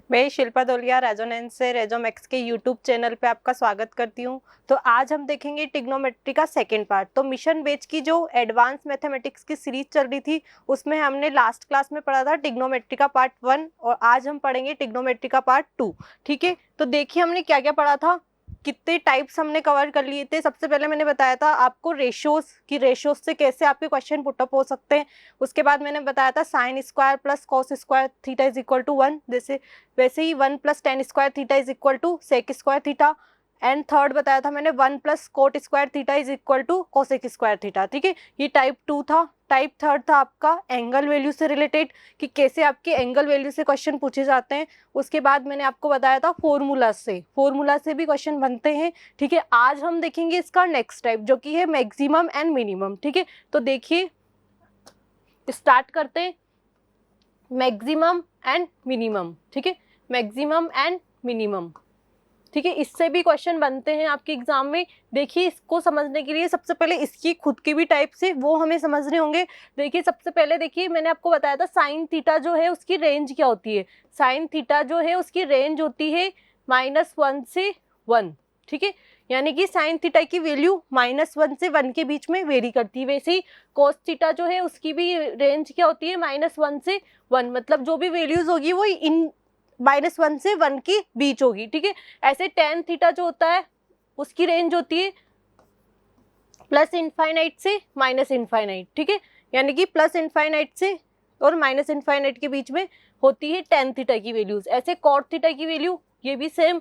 मैं शिल्पा धोलिया रेजोनेंस से रेजोमैक्स के यूट्यूब चैनल पे आपका स्वागत करती हूँ। तो आज हम देखेंगे ट्रिग्नोमेट्री का सेकंड पार्ट। तो मिशन बेच की जो एडवांस मैथमेटिक्स की सीरीज चल रही थी उसमें हमने लास्ट क्लास में पढ़ा था ट्रिग्नोमेट्री का पार्ट 1 और आज हम पढ़ेंगे ट्रिग्नोमेट्री का पार्ट 2। ठीक है, तो देखिए हमने क्या क्या पढ़ा था, कितने टाइप्स हमने कवर कर लिए थे। सबसे पहले मैंने बताया था आपको रेशियोज की, रेशियोज से कैसे आपके क्वेश्चन पुटअप हो सकते हैं। उसके बाद मैंने बताया था sine square plus cos square theta is equal to 1, जैसे वैसे ही 1 plus tan square theta is equal to sec square theta. And third बताया था मैंने 1 plus cot square theta is equal to cosec square theta. ठीक है, ये type 2 था। टाइप थर्ड था आपका एंगल वैल्यू से रिलेटेड, कि कैसे आपके एंगल वैल्यू से क्वेश्चन पूछे जाते हैं। उसके बाद मैंने आपको बताया था फॉर्मूला से भी क्वेश्चन बनते हैं। ठीक है, आज हम देखेंगे इसका नेक्स्ट टाइप जो कि है मैक्सिमम एंड मिनिमम। ठीक है, तो देखिए स्टार्ट करते हैं मैक्सिमम एंड मिनिमम। ठीक है, मैक्सिमम एंड मिनिमम। ठीक है, इससे भी क्वेश्चन बनते हैं आपके एग्जाम में। देखिए इसको समझने के लिए सबसे पहले इसकी खुद की भी टाइप्स है वो हमें समझने होंगे। देखिए सबसे पहले देखिए मैंने आपको बताया था साइन थीटा जो है उसकी रेंज क्या होती है। साइन थीटा जो है उसकी रेंज होती है -1 से 1। ठीक है, यानी कि साइन थीटा की वैल्यू -1 से 1 के बीच में वेरी करती है। वैसे ही कोस थीटा जो है उसकी भी रेंज क्या होती है -1 से 1, मतलब जो भी वैल्यूज होगी वो इन -1 से 1 के बीच होगी। ठीक है, ऐसे टेन थीटा जो होता है उसकी रेंज होती है प्लस इनफाइनाइट से माइनस इनफाइनाइट। ठीक है, यानी कि प्लस इनफाइनाइट से और माइनस इनफाइनाइट के बीच में होती है टेन थीटा की वैल्यूज। ऐसे कॉट थीटा की वैल्यू ये भी सेम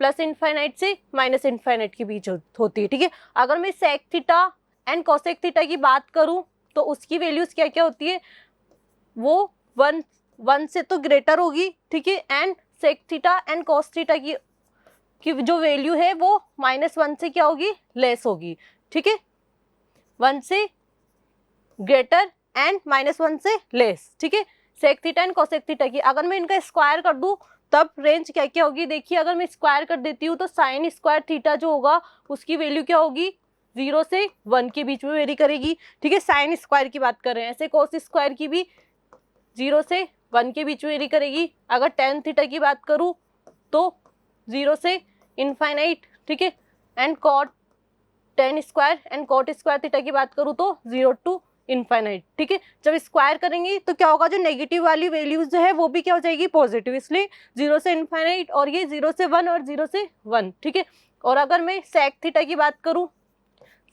प्लस इनफाइनाइट से माइनस इनफाइनाइट के बीच होती है। ठीक है, अगर मैं sec theta and cosec theta की बात करूं तो उसकी वैल्यूज क्या क्या होती है, वो 1 से तो ग्रेटर होगी। ठीक है, and sec theta and cos theta की जो वैल्यू है वो -1 से क्या होगी, लेस होगी। ठीक है, 1 से ग्रेटर एंड -1 से लेस। ठीक है, sec theta and cosec theta की अगर मैं इनका स्क्वायर कर दूं तब रेंज क्या क्या होगी। देखिए अगर मैं स्क्वायर कर देती हूँ तो साइन स्क्वायर थीटा जो होगा उसकी वैल्यू क्या होगी, 0 से 1 के बीच में वेरी करेगी। ठीक है, साइन स्क्वायर की बात कर रहे हैं। ऐसे कॉस स्क्वायर की भी 0 से 1 के बीच में वेरी करेगी। अगर टेन थीटा की बात करूँ तो 0 से इनफाइनाइट। ठीक है, and cot tan square and cot square theta की बात करूँ तो 0 टू इनफाइनाइट। ठीक है, जब स्क्वायर करेंगे तो क्या होगा, जो नेगेटिव वाली वैल्यूज जो है वो भी क्या हो जाएगी, पॉजिटिव। इसलिए 0 से इनफाइनाइट और ये 0 से 1 और 0 से 1। ठीक है, और अगर मैं सेक थीटा की बात करूँ,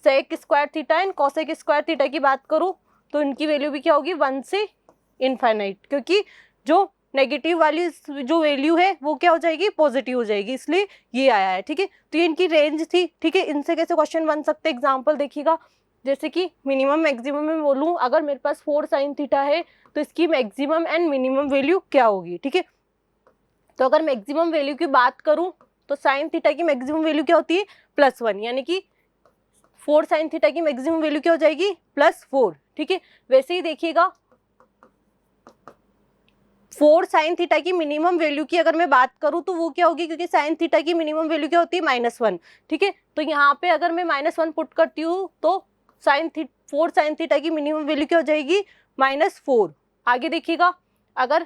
sec square theta and cosec square theta की बात करूँ तो इनकी वैल्यू भी क्या होगी, 1 से इनफाइनाइट, क्योंकि जो नेगेटिव वाली जो वैल्यू है वो क्या हो जाएगी, पॉजिटिव हो जाएगी, इसलिए ये आया है। ठीक है, तो ये इनकी रेंज थी। ठीक है, इनसे कैसे क्वेश्चन बन सकते हैं, एग्जांपल देखिएगा। जैसे कि मिनिमम मैक्सिमम में बोलूँ, अगर मेरे पास 4 साइन थीटा है तो इसकी मैक्सिमम एंड मिनिमम वैल्यू क्या होगी। ठीक है, तो अगर मैक्सिमम वैल्यू की बात करूँ तो साइन थीटा की मैक्सिमम वैल्यू क्या होती है, +1, यानी कि 4 साइन थीटा की मैक्सिमम वैल्यू क्या हो जाएगी, +4। ठीक है, वैसे ही देखिएगा 4 साइन थीटा की मिनिमम वैल्यू की अगर मैं बात करूं तो वो क्या होगी, क्योंकि साइन थीटा की मिनिमम वैल्यू क्या होती है, -1। ठीक है, तो यहाँ पे अगर मैं -1 पुट करती हूँ तो 4 साइन थीटा की मिनिमम वैल्यू क्या हो जाएगी, -4। आगे देखिएगा अगर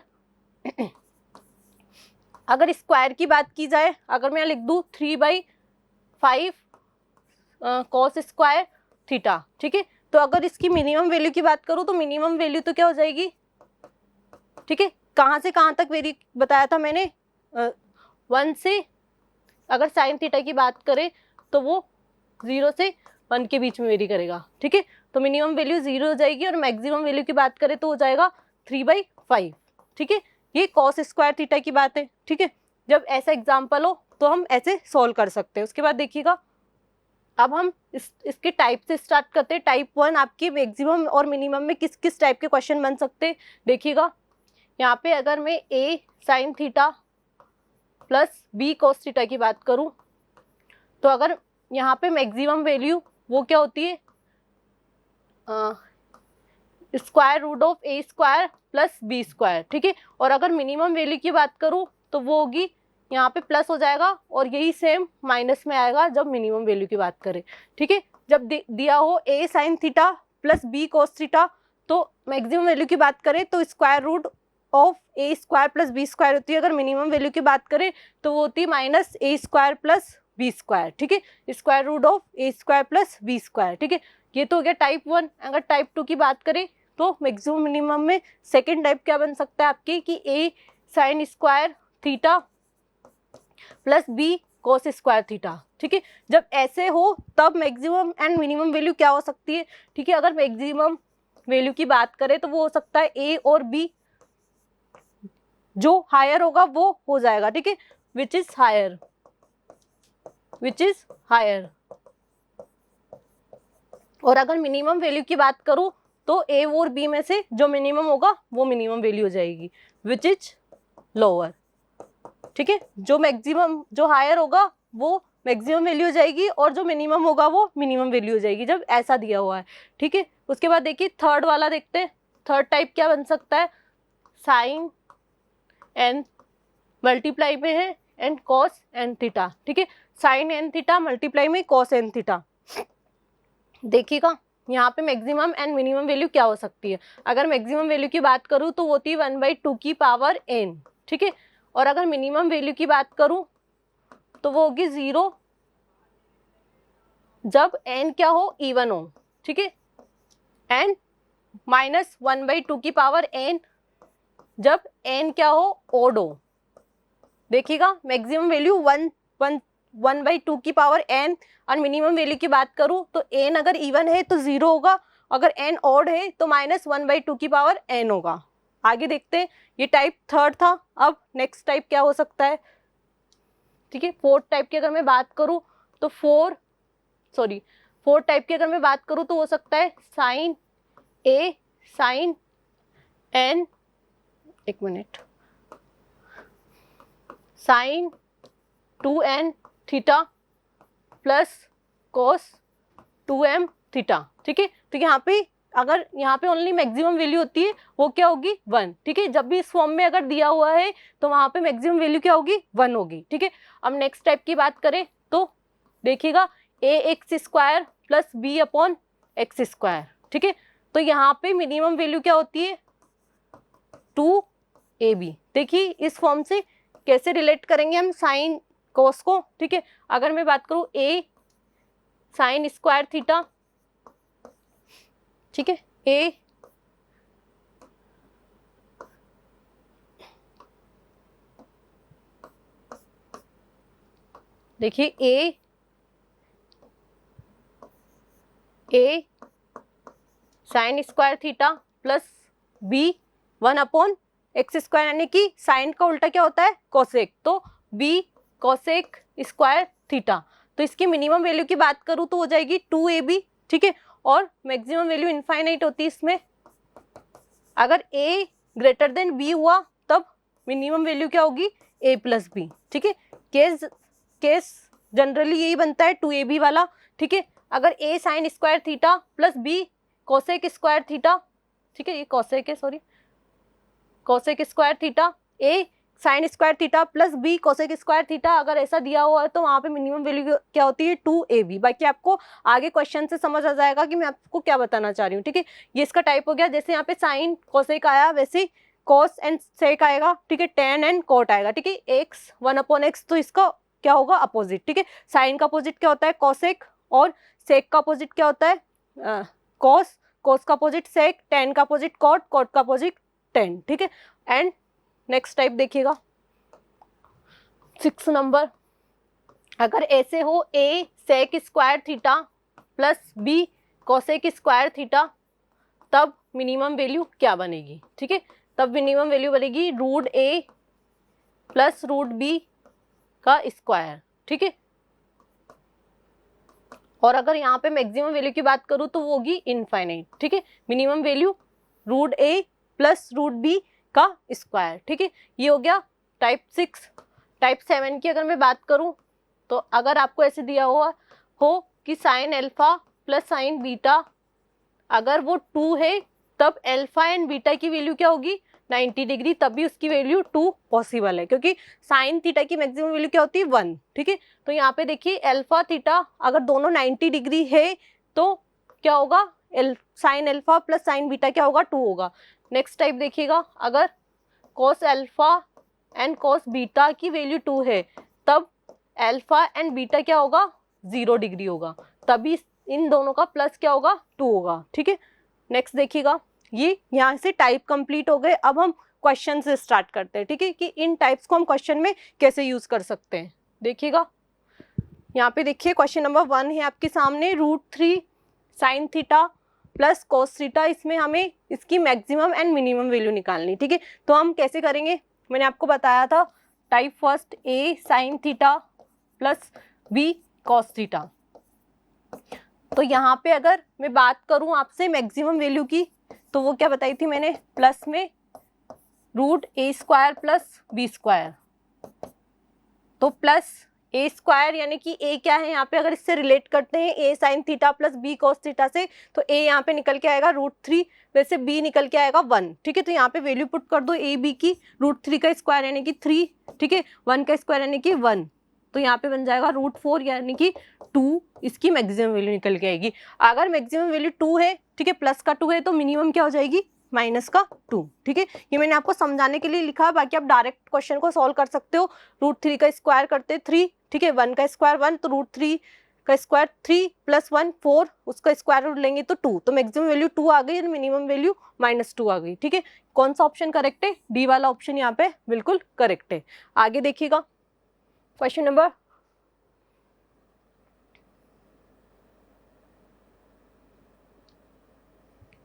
अगर स्क्वायर की बात की जाए, अगर मैं लिख दूँ 3/5 कॉस स्क्वायर थीटा। ठीक है, तो अगर इसकी मिनिमम वैल्यू की बात करूँ तो मिनिमम वैल्यू तो क्या हो जाएगी, ठीक है, कहाँ से कहाँ तक वेरी बताया था मैंने, 1 से अगर साइन थीटा की बात करें तो वो 0 से 1 के बीच में वेरी करेगा। ठीक है, तो मिनिमम वैल्यू 0 हो जाएगी और मैक्सिमम वैल्यू की बात करें तो हो जाएगा 3/5। ठीक है, ये कॉस स्क्वायर थीटा की बात है। ठीक है, जब ऐसा एग्जाम्पल हो तो हम ऐसे सॉल्व कर सकते हैं। उसके बाद देखिएगा अब हम इसके टाइप से स्टार्ट करते हैं। टाइप 1 आपके मैक्सिमम और मिनिमम में किस किस टाइप के क्वेश्चन बन सकते हैं, देखिएगा। यहाँ पे अगर मैं a sine theta plus b cos theta की बात करूँ तो अगर यहाँ पे मैक्सिमम वैल्यू वो क्या होती है, square root of a square plus b square. ठीक है, और अगर मिनिमम वैल्यू की बात करूँ तो वो होगी, यहाँ पे प्लस हो जाएगा और यही सेम माइनस में आएगा जब मिनिमम वैल्यू की बात करें। ठीक है, जब दिया हो a sine theta plus b cos theta तो मैक्सिमम वैल्यू की बात करें तो square root of a square plus b square होती है, अगर मिनिमम वैल्यू की बात करें तो वो होती है minus a square plus b square, ठीक है, square root of a square plus b square, ठीक है। ये तो हो गया टाइप 1। अगर टाइप 2 की बात करें तो मैक्सिमम मिनिमम में सेकेंड टाइप क्या बन सकता है आपकी कि a sine square theta plus b cos square theta, ठीक है। जब ऐसे हो तब मैक्सिमम एंड मिनिमम वैल्यू क्या हो सकती है, ठीक है। अगर मैक्सिमम वैल्यू की बात करें तो वो हो सकता है ए और बी, जो हायर होगा वो हो जाएगा, ठीक है, which is higher, which is higher. और अगर मिनिमम वैल्यू की बात करूं तो ए और बी में से जो मिनिमम होगा वो मिनिमम वैल्यू हो जाएगी, विच इज लोअर, ठीक है। जो मैक्सिमम, जो हायर होगा वो मैक्सिमम वैल्यू हो जाएगी और जो मिनिमम होगा वो मिनिमम वैल्यू हो जाएगी, जब ऐसा दिया हुआ है, ठीक है। उसके बाद देखिए थर्ड वाला देखते हैं। थर्ड टाइप क्या बन सकता है, साइन एन मल्टीप्लाई में है एंड कॉस एन थीटा, ठीक है। साइन एन थीटा मल्टीप्लाई में कॉस एन थीटा। देखिएगा यहाँ पे मैक्सिमम एंड मिनिमम वैल्यू क्या हो सकती है। अगर मैक्सिमम वैल्यू की बात करूँ तो वो होती है 1/2 की पावर n, ठीक है। और अगर मिनिमम वैल्यू की बात करूँ तो वो होगी 0 जब n क्या हो, इवन हो, ठीक है, एंड माइनस 1/2 की पावर n जब n क्या हो, ओड हो। देखिएगा मैक्सिमम वैल्यू 1/2 की पावर n और मिनिमम वैल्यू की बात करूं तो n अगर इवन है तो 0 होगा, अगर n ऑड है तो माइनस 1/2 की पावर n होगा। आगे देखते हैं, ये टाइप थर्ड था। अब नेक्स्ट टाइप क्या हो सकता है, ठीक है। फोर्थ टाइप की अगर मैं बात करूं तो फोर्थ टाइप की अगर मैं बात करूं तो हो सकता है साइन ए साइन एन, एक minute, sine 2n theta plus cos 2m theta, ठीक है। तो यहाँ पे अगर यहाँ पे ओनली मैक्सिमम वैल्यू होती है वो क्या होगी, 1, ठीक है। जब भी इस फॉर्म में अगर दिया हुआ है तो वहाँ पे मैक्सिमम वैल्यू क्या होगी, 1 होगी, ठीक है। अब नेक्स्ट टाइप की बात करें तो देखिएगा a x square plus b upon x square, ठीक है। तो यहाँ पे मिनिमम वैल्यू क्या होती है, 2ab। देखिए इस फॉर्म से कैसे रिलेट करेंगे हम साइन कोस को, ठीक है। अगर मैं बात करूं ए साइन स्क्वायर थीटा, ठीक है, ए देखिए a sine square theta plus b 1/x², यानी कि साइन का उल्टा क्या होता है, कोसेक, तो बी कोसेक स्क्वायर थीटा। तो इसकी मिनिमम वैल्यू की बात करूं तो हो जाएगी 2ab, ठीक है। और मैक्सिमम वैल्यू इनफाइनाइट होती है इसमें। अगर a ग्रेटर देन b हुआ तब मिनिमम वैल्यू क्या होगी, a प्लस बी, ठीक है। केस जनरली यही बनता है 2ab वाला, ठीक है। अगर a sine square theta plus b cosec square theta, ठीक है, ये कोसेक है, sorry, cosec square theta, a sine square theta plus B cosec square theta, अगर ऐसा दिया हुआ है तो वहाँ पे मिनिमम वैल्यू क्या होती है, 2ab। बाकी आपको आगे क्वेश्चन से समझ आ जाएगा कि मैं आपको क्या बताना चाह रही हूँ, ठीक है। ये इसका टाइप हो गया। जैसे यहाँ पे साइन कोसेक आया वैसे कॉस एंड सेक आएगा, ठीक है, टेन एंड कोट आएगा, ठीक है। एक्स 1/x, तो इसका क्या होगा, अपोजिट, ठीक है। साइन का अपोजिट क्या होता है, कोसेक, और सेक का अपोजिट क्या होता है, कॉस, कॉस का अपोजिट सेक, टेन का अपोजिट कॉट, कॉट का अपोजिट टेन, ठीक है। एंड नेक्स्ट टाइप देखिएगा 6 नंबर। अगर ऐसे हो a sec square theta plus b cosec square theta, तब मिनिमम वैल्यू क्या बनेगी, ठीक है। तब मिनिमम वैल्यू बनेगी √a प्लस √b का स्क्वायर, ठीक है। और अगर यहाँ पे मैक्सिमम वैल्यू की बात करूँ तो वो होगी इनफाइनाइट, ठीक है। Minimum value √a plus √b का स्क्वायर, ठीक है। ये हो गया टाइप 6। टाइप 7 की अगर मैं बात करूं तो अगर आपको ऐसे दिया हुआ हो कि sine alpha plus sign beta, अगर वो 2 है तब अल्फा एंड बीटा की वैल्यू क्या होगी, 90 डिग्री, तब भी उसकी वैल्यू 2 पॉसिबल है, क्योंकि साइन थीटा की मैक्सिमम वैल्यू क्या होती है, 1, ठीक है। तो यहाँ पे देखिए अल्फा थीटा अगर दोनों 90 डिग्री है तो क्या होगा, sine alpha plus sign beta क्या होगा, 2 होगा। नेक्स्ट टाइप देखिएगा, अगर cos alpha and cos beta की वैल्यू 2 है, तब अल्फा एंड बीटा क्या होगा, 0 डिग्री होगा, तभी इन दोनों का प्लस क्या होगा, 2 होगा। ठीक है, नेक्स्ट देखिएगा, ये यहाँ से टाइप कंप्लीट हो गए। अब हम क्वेश्चन से स्टार्ट करते हैं। ठीक है, कि इन टाइप्स को हम क्वेश्चन में कैसे यूज कर सकते हैं। देखिएगा, यहाँ पे देखिए क्वेश्चन नंबर 1 है आपके सामने, √3 sin theta plus cos theta. इसमें हमें इसकी मैक्सिमम एंड मिनिमम वैल्यू निकालनी। ठीक है, तो हम कैसे करेंगे, मैंने आपको बताया था type first A sin theta plus B cos theta. तो यहाँ पे अगर मैं बात करूँ आपसे मैक्सिमम वैल्यू की, तो वो क्या बताई थी मैंने, प्लस में √A² प्लस B²। तो प्लस A² यानी कि A क्या है यहाँ पे, अगर इससे रिलेट करते हैं A sin theta plus B cos theta से, तो A यहाँ पे निकल के आएगा √3, वैसे B निकल के आएगा 1। ठीक है, तो यहाँ पे वैल्यू पुट कर दो A B की, √3 का स्क्वायर यानी कि 3, ठीक है, 1 का स्क्वायर यानी कि 1, तो यहाँ पे बन जाएगा √4 यानी कि 2, इसकी मैक्सिमम वैल्यू निकल के आएगी। अगर मैक्सिमम वैल्यू 2 है, ठीक है, प्लस का 2 है, तो मिनिमम क्या हो जाएगी, माइनस का 2। ठीक है, ये मैंने आपको समझाने के लिए लिखा है, बाकी आप डायरेक्ट क्वेश्चन को सॉल्व कर सकते हो। √3 का स्क्वायर करते 3, ठीक है, 1 का स्क्वायर 1, तो √3 का स्क्वायर 3 प्लस 1 4, उसका स्क्वायर रूट लेंगे तो 2, तो मैक्सिमम वैल्यू 2 आ गई और मिनिमम वैल्यू -2 आ गई। ठीक है, कौन सा ऑप्शन करेक्ट है, डी वाला ऑप्शन यहाँ पे बिल्कुल करेक्ट है। आगे देखिएगा, क्वेश्चन नंबर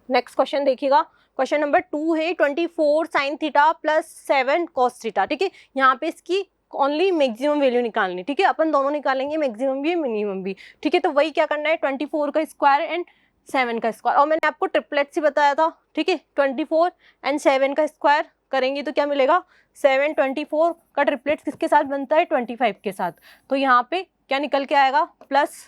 नेक्स्ट क्वेश्चन देखिएगा, क्वेश्चन नंबर 2 है 24 sin theta plus 7 cos theta. ठीक है, यहाँ पे इसकी ओनली मैक्सिमम वैल्यू निकालनी। ठीक है, अपन दोनों निकालेंगे, मैक्सिमम भी मिनिमम भी। ठीक है, तो वही क्या करना है, 24 का स्क्वायर एंड 7 का स्क्वायर, और मैंने आपको ट्रिपलेट ही बताया था। ठीक है, 24 एंड 7 का स्क्वायर करेंगे तो क्या मिलेगा, 7 24 का ट्रिपलेट किसके साथ बनता है, 25 के साथ। तो यहाँ पे क्या निकल के आएगा, प्लस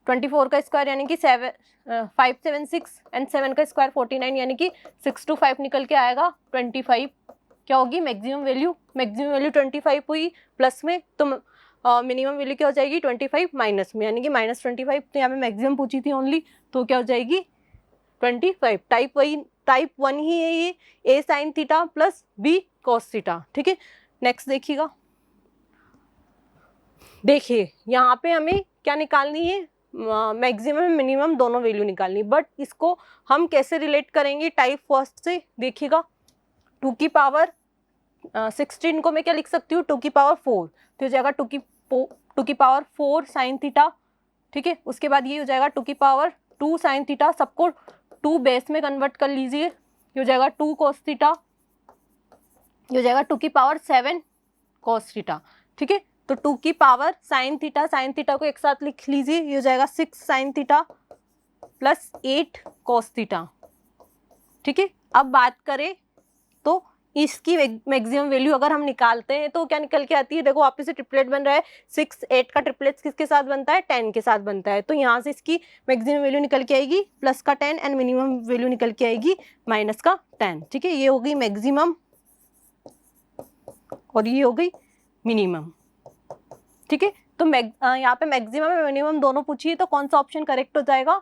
24 का स्क्वायर यानी कि 5 7 6 एंड 7 का स्क्वायर 49 यानी कि 6 to 5 निकल के आएगा 25। क्या होगी मैक्सिमम वैल्यू, मैक्सिमम वैल्यू 25 हुई प्लस में, तो मिनिमम वैल्यू क्या हो जाएगी 25 माइनस में, यानी कि -25। तो यहाँ पे मैक्सिमम पूछी थी ओनली, तो क्या हो जाएगी 25। टाइप 1 ही है ये, A sin theta plus B cos theta. ठीक है, नेक्स्ट देखिएगा, देखिए यहाँ पे हमें क्या निकालनी है, मैक्सिमम मिनिमम दोनों वैल्यू निकालनी, बट इसको हम कैसे रिलेट करेंगे टाइप फर्स्ट से। देखिएगा, 2 की पावर 16 को मैं क्या लिख सकती हूँ, 2 की पावर 4, तो हो जाएगा 2 की पावर 4 sin थीटा। ठीक है, उसके बाद ये हो जाएगा 2 की पावर 2 sin थीटा, सबको 2 बेस में कन्वर्ट कर लीजिए, ये हो जाएगा 2 cos थीटा, ये हो जाएगा 2 की पावर 7 cos थीटा। ठीक है, तो 2 की पावर sin थीटा को एक साथ लिख लीजिए, ये हो जाएगा 6 sin theta plus 8 cos theta. ठीक है, अब बात करें तो इसकी मैक्सिमम वैल्यू अगर हम निकालते हैं तो क्या निकल के आती है, देखो वापस से ट्रिपलेट बन रहा है, 6 8 का ट्रिपलेट किसके साथ बनता है, 10 के साथ बनता है। तो यहाँ से इसकी मैक्सिमम वैल्यू निकल के आएगी प्लस का 10 एंड मिनिमम वैल्यू निकल के आएगी माइनस का 10। ठीक है, ये हो गई मैक्सिमम और ये हो गई मिनिमम। ठीक है, तो यहाँ पे मैक्सिमम और मिनिमम दोनों पूछी है, तो कौन सा ऑप्शन करेक्ट हो जाएगा,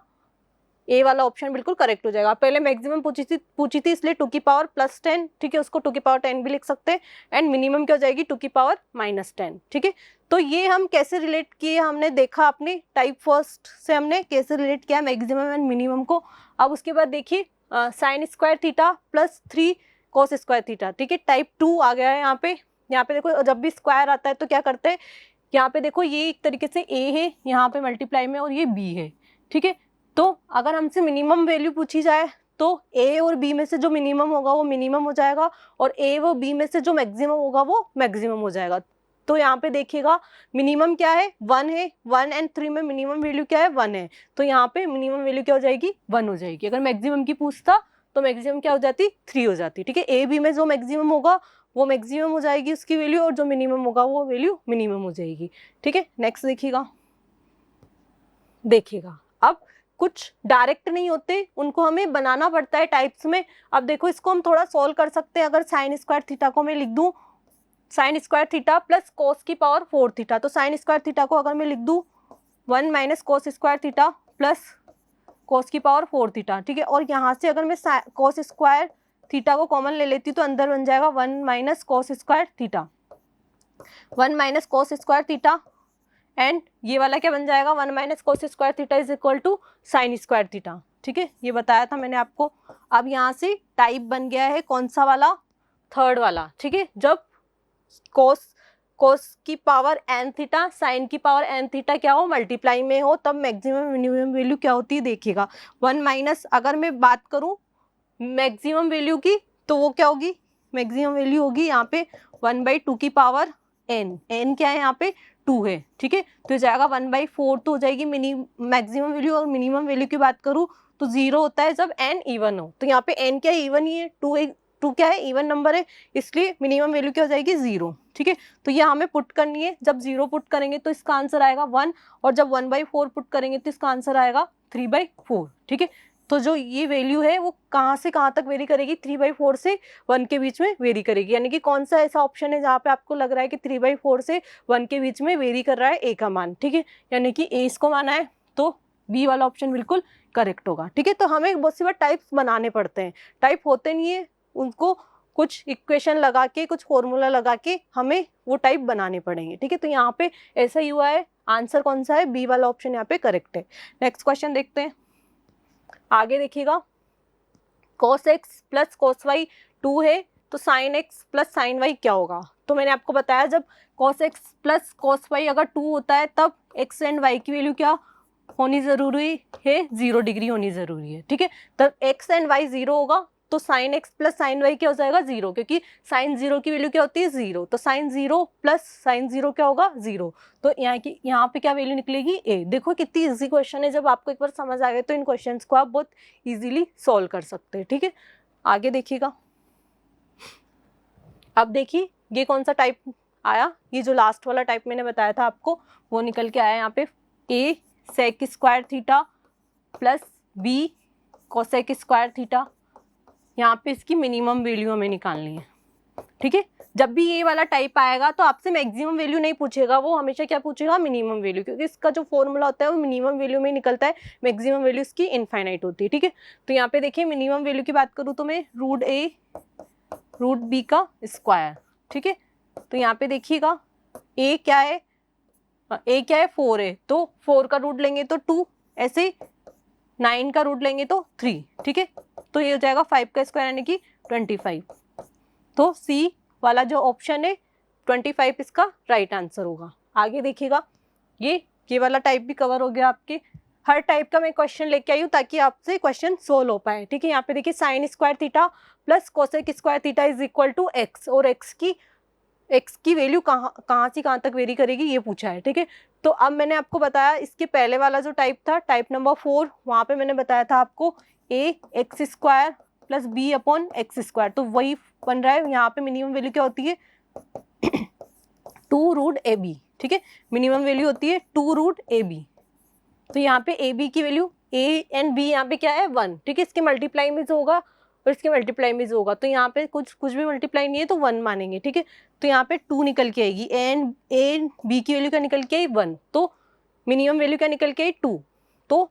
ए वाला ऑप्शन बिल्कुल करेक्ट हो जाएगा। पहले मैक्सिमम पूछी थी इसलिए 2 की पावर +10, ठीक है, उसको 2 की पावर 10 भी लिख सकते हैं, एंड मिनिमम क्या हो जाएगी 2 की पावर -10। ठीक है, तो ये हम कैसे रिलेट किए, हमने देखा अपने टाइप फर्स्ट से हमने कैसे रिलेट किया मैक्सिमम एंड मिनिमम को। अब उसके बाद देखिए sin² theta plus 3 cos² theta. ठीक है, टाइप 2 आ गया है यहाँ पे देखो जब भी स्क्वायर आता है तो क्या करते हैं, यहाँ पे देखो ये एक तरीके से A है यहाँ पे मल्टीप्लाई में और ये B है। ठीक है, तो अगर हमसे मिनिमम वैल्यू पूछी जाए तो A और B में से जो मिनिमम होगा वो मिनिमम हो जाएगा, और A व B में से जो मैक्सिमम होगा वो मैक्सिमम हो जाएगा। तो यहाँ पे देखिएगा मिनिमम क्या है 1 है, 1 एंड 3 में मिनिमम वैल्यू क्या है 1 है, तो यहाँ पे मिनिमम वैल्यू क्या हो जाएगी 1 हो जाएगी। अगर मैक्सिमम की पूछता तो मैक्सिमम क्या हो जाती 3 हो जाती। ठीक है, A B में जो मैक्सिमम होगा वो मैक्सिमम हो जाएगी उसकी वैल्यू, और जो मिनिमम होगा वो वैल्यू मिनिमम हो जाएगी। ठीक है, नेक्स्ट देखिएगा अब कुछ डायरेक्ट नहीं होते, उनको हमें बनाना पड़ता है टाइप्स में। अब देखो इसको हम थोड़ा सॉल्व कर सकते हैं। अगर sin² थीटा को मैं लिख दूं sin² थीटा प्लस cos की पावर 4 थीटा, तो sin² थीटा को अगर मैं लिख दूं 1 - cos² थीटा प्लस cos की पावर 4 थीटा। ठीक है, और यहाँ से अगर मैं cos² थीटा को कॉमन ले लेती हूँ तो अंदर बन जाएगा 1 minus cos square theta, 1 minus cos square theta, and ये वाला क्या बन जाएगा 1 minus cos square theta is equal to sine square theta. ठीक है, ये बताया था मैंने आपको। अब यहाँ से टाइप बन गया है कौन सा वाला, थर्ड वाला। ठीक है, जब कोस की पावर एन थीटा साइन की पावर एन थीटा क्या हो, मल्टीप्लाई में हो, तब मैक्सिमम मिनिमम वैल्यू क्या होती है देखिएगा। 1 माइनस, अगर मैं बात करूं मैक्सिमम वैल्यू की तो वो क्या होगी, मैक्सिमम वैल्यू होगी यहाँ पे 1/2 की पावर एन, एन क्या है यहाँ पे 2 है। ठीक है, तो जाएगा 1/4 तो हो जाएगी मैक्सिमम वैल्यू। और मिनिमम वैल्यू की बात करूँ तो 0 होता है जब एन इवन हो, तो यहाँ पे एन क्या है इवन ही है, 2 क्या है इवन नंबर है, इसलिए मिनिमम वैल्यू क्या हो जाएगी 0। ठीक है, तो ये हमें पुट करनी है। जब 0 पुट करेंगे तो इसका आंसर आएगा 1, और जब 1/4 पुट करेंगे तो इसका आंसर आएगा 3/4। ठीक है, तो जो ये वैल्यू है वो कहाँ से कहाँ तक वेरी करेगी, 3/4 से 1 के बीच में वेरी करेगी। यानी कि कौन सा ऐसा ऑप्शन है जहाँ पे आपको लग रहा है कि 3/4 से 1 के बीच में वेरी कर रहा है ए का मान। ठीक है, यानी कि ए इसको माना है तो बी वाला ऑप्शन बिल्कुल करेक्ट होगा। ठीक है, तो हमें बहुत सी बार टाइप्स बनाने पड़ते हैं, टाइप होते नहीं है, उनको कुछ इक्वेशन लगा के कुछ फॉर्मूला लगा के हमें वो टाइप बनाने पड़ेंगे। ठीक है, तो यहाँ पे ऐसा ही हुआ है, आंसर कौन सा है, बी वाला ऑप्शन यहाँ पे करेक्ट है। नेक्स्ट क्वेश्चन देखते हैं, आगे देखिएगा। cos x plus cos y 2 है तो sin x plus sin y क्या होगा। तो मैंने आपको बताया जब cos x plus cos y अगर 2 होता है तब x एंड y की वैल्यू क्या होनी जरूरी है, 0 डिग्री होनी जरूरी है। ठीक है, तब x एंड y 0 होगा तो sin x plus sin y क्या हो जाएगा 0, क्योंकि sin 0 की वैल्यू क्या होती है 0, तो sin 0 प्लस sin 0 क्या होगा 0। तो यहाँ पे क्या वैल्यू निकलेगी a। देखो कितनी इजी क्वेश्चन है, जब आपको एक बार समझ आ गए तो इन क्वेश्चंस को आप बहुत इजीली सॉल्व कर सकते हैं। ठीक है, आगे देखिएगा। अब देखिए ये कौन सा टाइप आया, ये जो लास्ट वाला टाइप मैंने बताया था आपको वो निकल के आया यहाँ पे a sec square theta plus b cosec square theta. यहाँ पे इसकी मिनिमम वैल्यू हमें निकालनी है। ठीक है, जब भी ये वाला टाइप आएगा तो आपसे मैक्सिमम वैल्यू नहीं पूछेगा, वो हमेशा क्या पूछेगा मिनिमम वैल्यू, क्योंकि इसका जो फॉर्मूला होता है वो मिनिमम वैल्यू में निकलता है, मैक्सिमम वैल्यू इसकी इनफाइनाइट होती है। ठीक है, तो यहाँ पे देखिए मिनिमम वैल्यू की बात करूँ तो मैं √a√b का स्क्वायर। ठीक है, तो यहाँ पे देखिएगा a क्या है, a क्या है 4 है, तो 4 का रूट लेंगे तो 2, ऐसे 9 का रूट लेंगे तो 3। ठीक है, तो ये हो जाएगा 5 का स्क्वायर यानी कि 25। तो सी वाला जो ऑप्शन है 25 इसका राइट आंसर होगा। आगे देखिएगा, ये वाला टाइप भी कवर हो गया आपके। हर टाइप का मैं क्वेश्चन लेके आई हूँ ताकि आपसे क्वेश्चन सोल्व हो पाए। ठीक है, यहाँ पे देखिए sine square theta plus cosec square theta is equal to x, और एक्स की वैल्यू कहाँ से कहाँ तक वेरी करेगी ये पूछा है। ठीक है, तो अब मैंने आपको बताया इसके पहले वाला जो टाइप था टाइप नंबर 4, वहाँ पे मैंने बताया था आपको a x square plus b upon x square, तो वही बन रहा है। यहाँ पे मिनिमम वैल्यू क्या होती है 2√ab। ठीक है, मिनिमम वैल्यू होती है 2√ab। तो यहाँ पे ab की वैल्यू a एंड b यहाँ पे क्या है 1। ठीक है, इसके मल्टीप्लाई में जो होगा और इसके मल्टीप्लाई में जो होगा, तो यहाँ पे कुछ भी मल्टीप्लाई नहीं है तो 1 मानेंगे। ठीक है, तो यहाँ पे 2 निकल के आएगी, एंड b की वैल्यू क्या निकल के आई 1, तो मिनिमम वैल्यू क्या निकल के आई 2। तो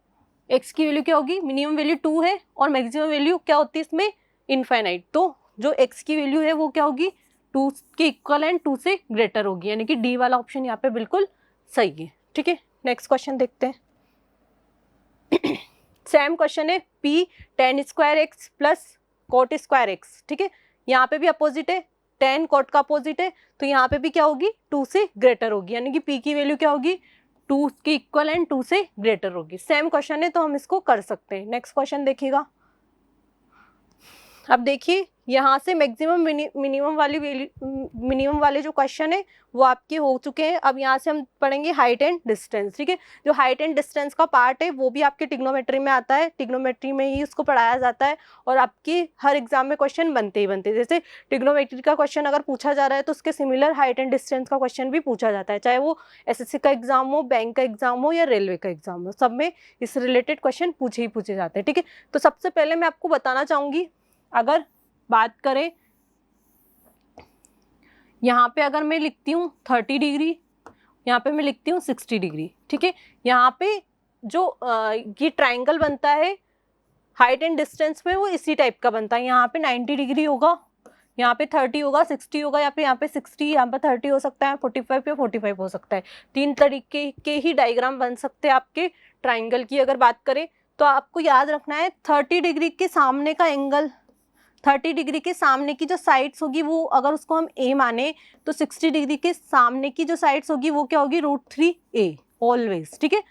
x की वैल्यू क्या होगी, मिनिमम वैल्यू 2 है और मैक्सिमम वैल्यू क्या होती है इसमें इनफाइनाइट, तो जो x की वैल्यू है वो क्या होगी 2 के इक्वल एंड 2 से ग्रेटर होगी, यानी कि डी वाला ऑप्शन यहाँ पे बिल्कुल सही है। ठीक है, नेक्स्ट क्वेश्चन देखते हैं। सेम क्वेश्चन है p tan square x plus cot square x. ठीक है, यहाँ पे भी अपोजिट है, tan कॉट का अपोजिट है, तो यहाँ पे भी क्या होगी 2 से ग्रेटर होगी, यानी कि p की वैल्यू क्या होगी 2 के इक्वल एंड 2 से ग्रेटर होगी। सेम क्वेश्चन है तो हम इसको कर सकते हैं। नेक्स्ट क्वेश्चन देखिएगा। अब देखिए यहाँ से मैक्सिमम मिनिमम वाले जो क्वेश्चन है वो आपके हो चुके हैं। अब यहाँ से हम पढ़ेंगे हाइट एंड डिस्टेंस। ठीक है, जो हाइट एंड डिस्टेंस का पार्ट है वो भी आपके ट्रिग्नोमेट्री में आता है, ट्रिग्नोमेट्री में ही उसको पढ़ाया जाता है और आपकी हर एग्जाम में क्वेश्चन बनते ही बनते। जैसे ट्रिग्नोमेट्री का क्वेश्चन अगर पूछा जा रहा है तो उसके सिमिलर हाइट एंड डिस्टेंस का क्वेश्चन भी पूछा जाता है, चाहे वो एसएससी का एग्जाम हो, बैंक का एग्जाम हो या रेलवे का एग्जाम हो, सब में इस रिलेटेड क्वेश्चन पूछे ही पूछे जाते हैं। ठीक है, तो सबसे पहले मैं आपको बताना चाहूँगी, अगर बात करें यहाँ पे अगर मैं लिखती हूँ 30 डिग्री, यहाँ पे मैं लिखती हूँ 60 डिग्री। ठीक है, यहाँ पे जो ये ट्राइंगल बनता है हाइट एंड डिस्टेंस में वो इसी टाइप का बनता है। यहाँ पे 90 डिग्री होगा, यहाँ पे 30 होगा, 60 होगा, यहाँ पे 60, यहाँ पे 30 हो सकता है, 45 या 45 हो सकता है। 3 तरीके के ही डायग्राम बन सकते हैं आपके ट्राइंगल की अगर बात करें। तो आपको याद रखना है 30 डिग्री के सामने का एंगल, 30 डिग्री के सामने की जो साइड्स होगी वो अगर उसको हम ए माने तो 60 डिग्री के सामने की जो साइड्स होगी वो क्या होगी, √3a ऑलवेज। ठीक है,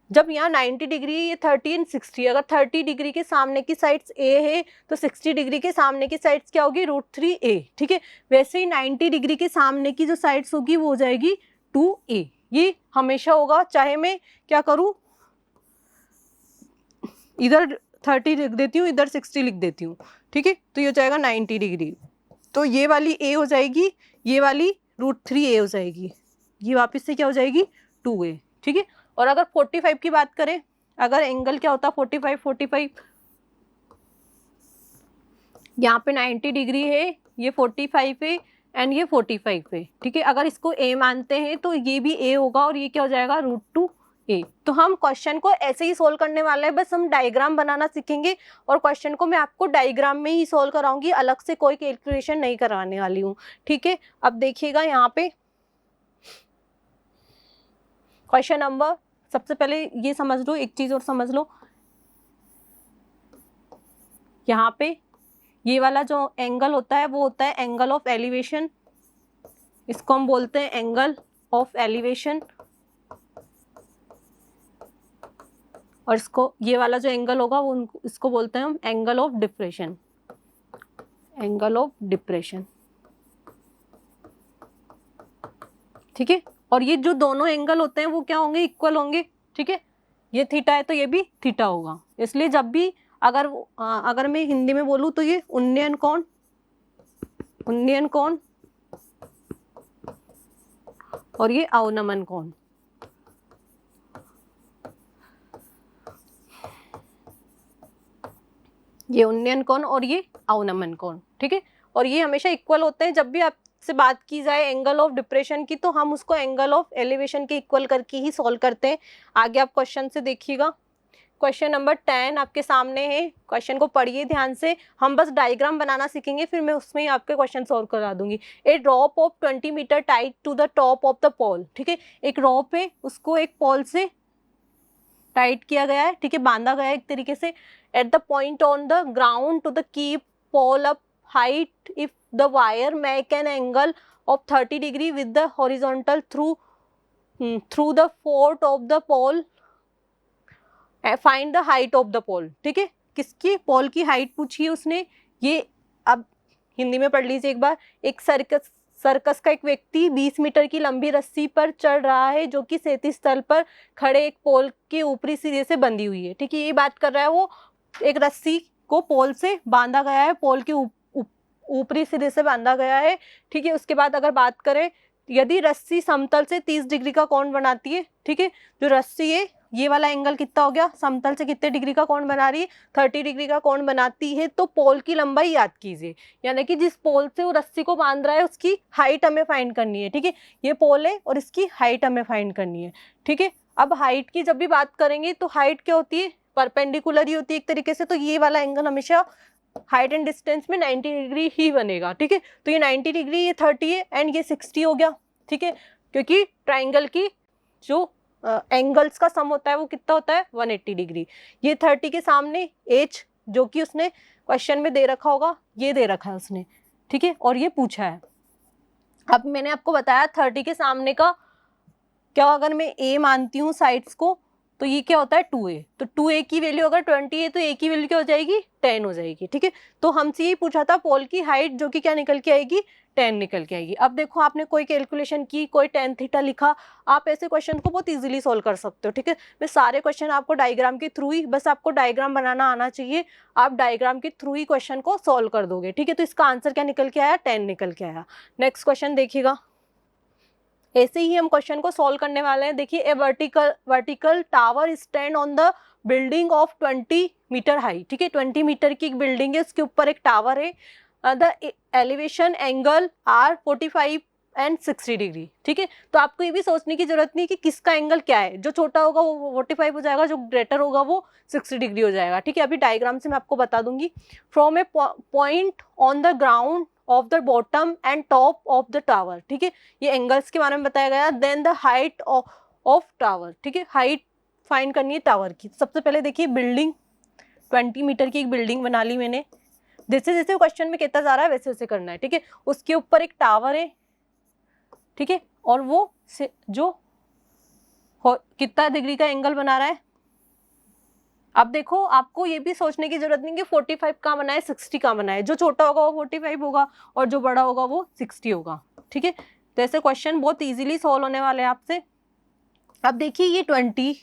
जब यहाँ 90 डिग्री, ये 30 एंड 60, अगर 30 डिग्री के सामने की साइड्स a है तो 60 डिग्री के सामने की साइड्स क्या होगी, √3a। ठीक है, वैसे ही 90 डिग्री के सामने की जो साइड्स होगी वो हो जाएगी 2a। ये हमेशा होगा, चाहे मैं क्या करूँ, इधर 30 लिख देती हूँ, इधर 60 लिख देती हूँ। ठीक है, तो ये हो जाएगा 90 डिग्री, तो ये वाली a हो जाएगी, ये वाली √3a हो जाएगी, ये वापस से क्या हो जाएगी 2a। ठीक है, और अगर 45 की बात करें, अगर एंगल क्या होता है 45, यहाँ पे 90 डिग्री है, ये 45 है एंड ये 45 है। ठीक है, अगर इसको a मानते हैं तो ये भी a होगा और ये क्या हो जाएगा √2a। तो हम क्वेश्चन को ऐसे ही सोल्व करने वाले हैं, बस हम डायग्राम बनाना सीखेंगे और क्वेश्चन को मैं आपको डायग्राम में ही सोल्व कराऊंगी, अलग से कोई कैलकुलेशन नहीं करवाने वाली हूँ। ठीक है, अब देखिएगा यहाँ पे क्वेश्चन नंबर, सबसे पहले ये समझ लो, एक चीज और समझ लो, यहाँ पे ये वाला जो एंगल होता है वो होता है एंगल ऑफ एलिवेशन, इसको हम बोलते हैं एंगल ऑफ एलिवेशन। और इसको, ये वाला जो एंगल होगा वो इसको बोलते हैं हम angle of depression, angle of depression. ठीक है, और ये जो दोनों एंगल होते हैं वो क्या होंगे, इक्वल होंगे। ठीक है, ये थीटा है तो ये भी थीटा होगा, इसलिए जब भी अगर मैं हिंदी में बोलूँ तो ये उन्नयन कोण, उन्नयन कोण और ये अवनमन कोण, ये उन्नयन कोण और ये अवनमन कोण। ठीक है, और ये हमेशा इक्वल होते हैं। जब भी आपसे बात की जाए एंगल ऑफ डिप्रेशन की तो हम उसको एंगल ऑफ एलिवेशन के इक्वल करके ही सॉल्व करते हैं। आगे आप क्वेश्चन से देखिएगा, क्वेश्चन नंबर 10 आपके सामने है, क्वेश्चन को पढ़िए ध्यान से, हम बस डायग्राम बनाना सीखेंगे, फिर मैं उसमें ही आपके क्वेश्चन सॉल्व करा दूंगी। A rope of 20 metre tied to the top of the pole. ठीक है, एक रॉप है, उसको एक पोल से टाइट किया गया है। ठीक है, बांधा गया है एक तरीके से। At the point on the ground to the keep pole up height if the wire make an angle of 30 degree with the horizontal through the fort of the pole, find the height of the pole. ठीक है, किसकी पोल की height पूछी है उसने, ये अब हिंदी में पढ़ लीजिए एक बार। एक सर्कस का एक व्यक्ति 20 मीटर की लंबी रस्सी पर चढ़ रहा है जो कि 37 तल पर खड़े एक पोल के ऊपरी सिरे से बंधी हुई है। ठीक है, ये बात कर रहा है वो, एक रस्सी को पोल से बांधा गया है, पोल के ऊपरी सिरे से बांधा गया है। ठीक है, उसके बाद अगर बात करें, यदि रस्सी समतल से 30 डिग्री का कोण बनाती है, ठीक है, जो रस्सी है ये वाला एंगल कितना हो गया, समतल से कितने डिग्री का कोण बना रही है, 30 डिग्री का कोण बनाती है, तो पोल की लंबाई याद कीजिए, यानी कि जिस पोल से वो रस्सी को बांध रहा है उसकी हाइट हमें फाइंड करनी है। ठीक है, ये पोल है और इसकी हाइट हमें फाइंड करनी है। ठीक है, अब हाइट की जब भी बात करेंगे तो हाइट क्या होती है, परपेंडिकुलर ही होती है एक तरीके से, तो ये वाला एंगल हमेशा हाइट एंड डिस्टेंस में 90 डिग्री ही बनेगा। ठीक है, तो ये 90 डिग्री, ये 30 है एंड ये 60 हो गया। ठीक है, क्योंकि ट्राइंगल की जो एंगल्स का सम होता है वो कितना होता है 180 डिग्री। ये 30 के सामने एच जो कि उसने क्वेश्चन में दे रखा होगा, ये दे रखा है उसने। ठीक है, और ये पूछा है। अब मैंने आपको बताया 30 के सामने का क्या, अगर मैं ए मानती हूँ साइड्स को तो ये क्या होता है 2a, तो 2a की वैल्यू अगर 20 है तो a की वैल्यू क्या हो जाएगी 10 हो जाएगी। ठीक है, तो हमसे ये पूछा था पोल की हाइट जो कि क्या निकल के आएगी 10 निकल के आएगी। अब देखो आपने कोई कैलकुलेशन की, कोई tan थीटा लिखा, आप ऐसे क्वेश्चन को बहुत इजीली सोल्व कर सकते हो। ठीक है, मैं सारे क्वेश्चन आपको डायग्राम के थ्रू ही, बस आपको डायग्राम बनाना आना चाहिए, आप डायग्राम के थ्रू ही क्वेश्चन को सोल्व कर दोगे। ठीक है, तो इसका आंसर क्या निकल के आया 10 निकल के आया। नेक्स्ट क्वेश्चन देखिएगा, ऐसे ही हम क्वेश्चन को सॉल्व करने वाले हैं। देखिए, a vertical tower stand on the building of 20 metre high. ठीक है, 20 मीटर की एक बिल्डिंग है, उसके ऊपर एक टावर है। The elevation angle are 45 and 60 degree. ठीक है, तो आपको ये भी सोचने की जरूरत नहीं कि किसका एंगल क्या है, जो छोटा होगा वो 45 हो जाएगा, जो ग्रेटर होगा वो 60 डिग्री हो जाएगा। ठीक है, अभी डायग्राम से मैं आपको बता दूंगी। From a point on the ground of the bottom and top of the tower. ठीक है, ये एंगल्स के बारे में बताया गया। Then the height of tower. ठीक है, हाइट फाइंड करनी है टावर की। सबसे पहले देखिए, बिल्डिंग 20 मीटर की एक बिल्डिंग बना ली मैंने। जैसे जैसे क्वेश्चन में कहता जा रहा है वैसे वैसे करना है। ठीक है, उसके ऊपर एक टावर है। ठीक है, और वो जो कितना डिग्री का एंगल बना रहा है। अब देखो, आपको ये भी सोचने की जरूरत नहीं कि 45 कहाँ बना है, 60 कहाँ बना है। जो छोटा होगा वो 45 होगा और जो बड़ा होगा वो 60 होगा। ठीक है, तो ऐसे क्वेश्चन बहुत इजीली सॉल्व होने वाले हैं आपसे। अब देखिए, ये 20,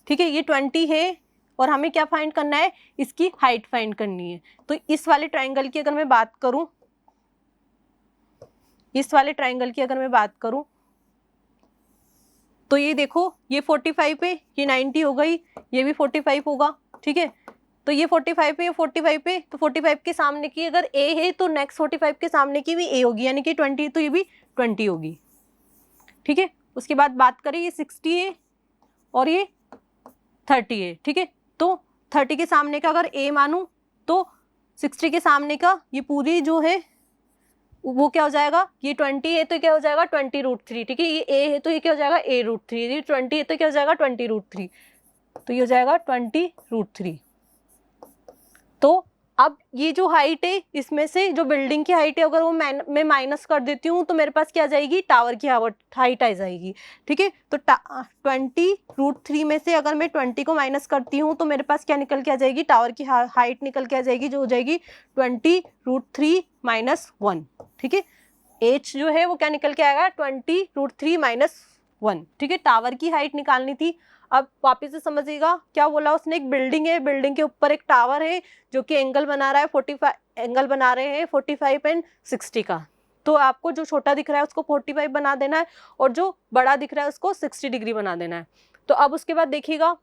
ठीक है, ये 20 है और हमें क्या फाइंड करना है, इसकी हाइट फाइंड करनी है। तो इस वाले ट्राइंगल की अगर मैं बात करूं, तो ये देखो, ये 45 पे, ये 90 हो गई, ये भी 45 होगा। ठीक है, तो ये 45 पे, ये 45 पे, तो 45 के सामने की अगर a है तो नेक्स्ट 45 के सामने की भी a होगी, यानी कि 20, तो ये भी 20 होगी। ठीक है, उसके बाद बात करें, ये 60 है और ये 30 है। ठीक है, तो 30 के सामने का अगर a मानूं तो 60 के सामने का ये पूरी जो है वो क्या हो जाएगा, ये 20 है तो क्या हो जाएगा 20√3। ठीक है, ये a है तो ये क्या हो जाएगा a√3, ये 20 है तो क्या हो जाएगा 20√3, तो ये हो जाएगा 20√3। तो अब ये जो हाइट है, इसमें से जो बिल्डिंग की हाइट है अगर वो मैं माइनस कर देती हूँ तो मेरे पास क्या आ जाएगी, टावर की हाइट आ जाएगी। ठीक है, तो 20√3 में से अगर मैं 20 को माइनस करती हूँ तो मेरे पास क्या निकल के आ जाएगी, टावर की हाइट निकल के आ जाएगी, जो हो जाएगी 20√3 - 1। ठीक है, h जो है वो क्या निकल के आएगा, 20√3 - 1। ठीक है, टावर की हाइट निकालनी थी। अब वापस से समझिएगा, क्या बोला उसने, एक बिल्डिंग है, बिल्डिंग के ऊपर एक टावर है जो कि एंगल बना रहा है 45, एंगल बना रहे हैं 45 एंड 60 का। तो आपको जो छोटा दिख रहा है उसको 45 बना देना है और जो बड़ा दिख रहा है उसको 60 डिग्री बना देना है। तो अब उसके बाद देखिएगा,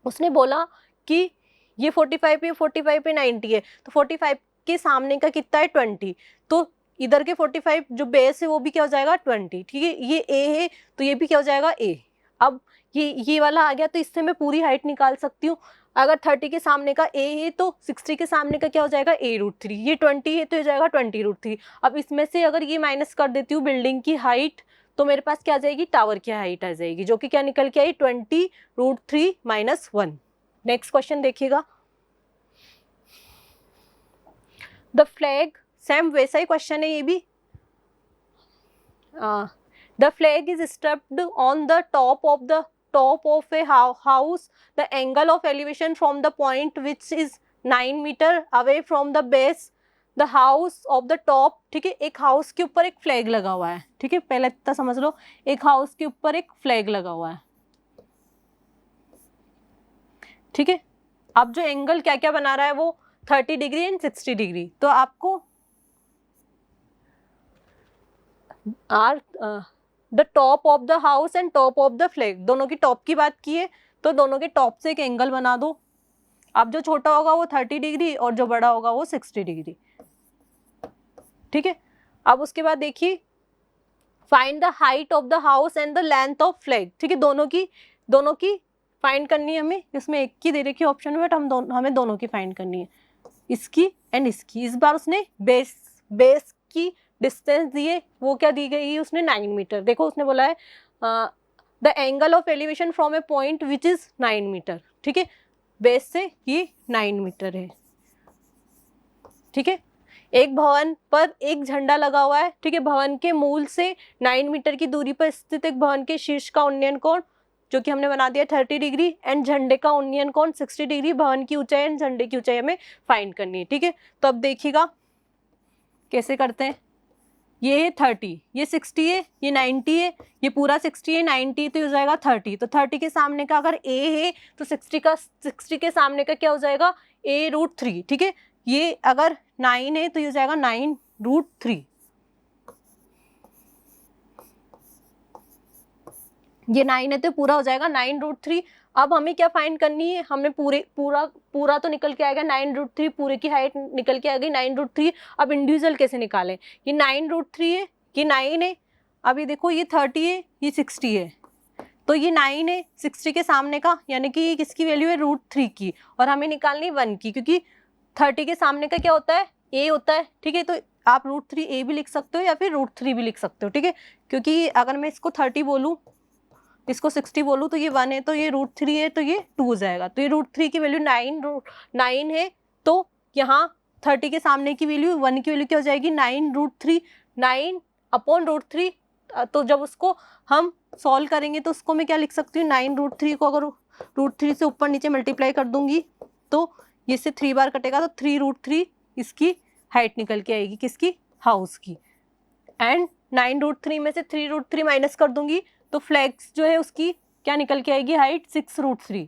उसने बोला कि ये 45 पे 45 पे 90 है, तो 45 के सामने का कितना है 20, तो इधर के 45 जो बेस है वो भी क्या हो जाएगा 20। ठीक है, ये a है तो ये भी क्या हो जाएगा a। अब ये वाला आ गया, तो इससे मैं पूरी हाइट निकाल सकती हूँ। अगर 30 के सामने का a है तो 60 के सामने का क्या हो जाएगा a√3, ये 20 है तो हो जाएगा 20√3। अब इसमें से अगर ये माइनस कर देती हूँ बिल्डिंग की हाइट, तो मेरे पास क्या आ जाएगी, टावर की हाइट आ जाएगी, जो कि क्या निकल के आई 20√3 - 1। नेक्स्ट क्वेश्चन देखिएगा, द फ्लैग, सेम वैसा ही क्वेश्चन है ये भी। The flag is stepped on the top of a house, the angle of elevation from the point which is 9 metre away from the base the house of the top. ठीक है, एक house के ऊपर एक flag लगा हुआ है। ठीक है, पहले इतना समझ लो, एक हाउस के ऊपर एक फ्लैग लगा हुआ है। ठीक है, अब जो एंगल क्या क्या बना रहा है वो 30 डिग्री एंड 60 डिग्री। तो आपको the top of the house and top of the flag, दोनों की टॉप की बात की है तो दोनों के टॉप से एक एंगल बना दो। अब जो छोटा होगा वो 30 डिग्री और जो बड़ा होगा वो 60 डिग्री। ठीक है, अब उसके बाद देखिए, find the height of the house and the length of flag. ठीक है, दोनों की फाइंड करनी है हमें। इसमें एक की दे रखी है ऑप्शन में, बट हमें दोनों की फाइंड करनी है, इसकी एंड इसकी। इस बार उसने बेस की डिस्टेंस दी है, वो क्या दी गई है उसने 9 मीटर। देखो उसने बोला है the angle of elevation from a point which is 9 metre. ठीक है, बेस से ये 9 मीटर है। ठीक है, एक भवन पर एक झंडा लगा हुआ है। ठीक है, भवन के मूल से 9 मीटर की दूरी पर स्थित एक भवन के शीर्ष का उन्नयन कोण जो कि हमने बना दिया 30 डिग्री एंड झंडे का उन्नयन कोण 60 डिग्री। भवन की ऊंचाई एंड झंडे की ऊंचाई हमें फाइंड करनी है। ठीक है, तो अब देखिएगा कैसे करते हैं। ये है 30, ये 60 है, ये 90 है, ये पूरा 60 है, 90 तो हो जाएगा 30। तो 30 के सामने का अगर a है तो 60 के सामने का क्या हो जाएगा a√3। ठीक है, ये अगर 9 है तो ये हो जाएगा 9√3। ये 9 है तो पूरा हो जाएगा 9√3। अब हमें क्या फाइंड करनी है, हमें पूरा तो निकल के आएगा 9√3, पूरे की हाइट निकल के आ गई 9√3। अब इंडिविजुअल कैसे निकालें, ये 9√3 है, कि 9 है, अभी देखो ये 30 है, ये 60 है, तो ये 9 है 60 के सामने का, यानी कि किसकी वैल्यू है √3 की, और हमें निकालनी 1 की, क्योंकि 30 के सामने का क्या होता है, a होता है, ठीक है। तो आप √3a भी लिख सकते हो या फिर √3 भी लिख सकते हो, ठीक है। क्योंकि अगर मैं इसको 30 बोलूँ, इसको 60 बोलूँ, तो ये 1 है, तो ये √3 है, तो ये 2 हो जाएगा। तो ये √3 की वैल्यू 9 है, तो यहाँ 30 के सामने की वैल्यू 1 की वैल्यू क्या हो जाएगी, 9 9/√3। तो जब उसको हम सॉल्व करेंगे तो उसको मैं क्या लिख सकती हूँ, 9 √3 को अगर √3 से ऊपर नीचे मल्टीप्लाई कर दूंगी तो ये से 3 बार कटेगा, तो 3 √3 इसकी हाइट निकल के आएगी, किसकी, हाउस की। एंड 9 √3 में से 3 √3 माइनस कर दूंगी तो फ्लैग्स जो है उसकी क्या निकल के आएगी, हाइट 6 √3।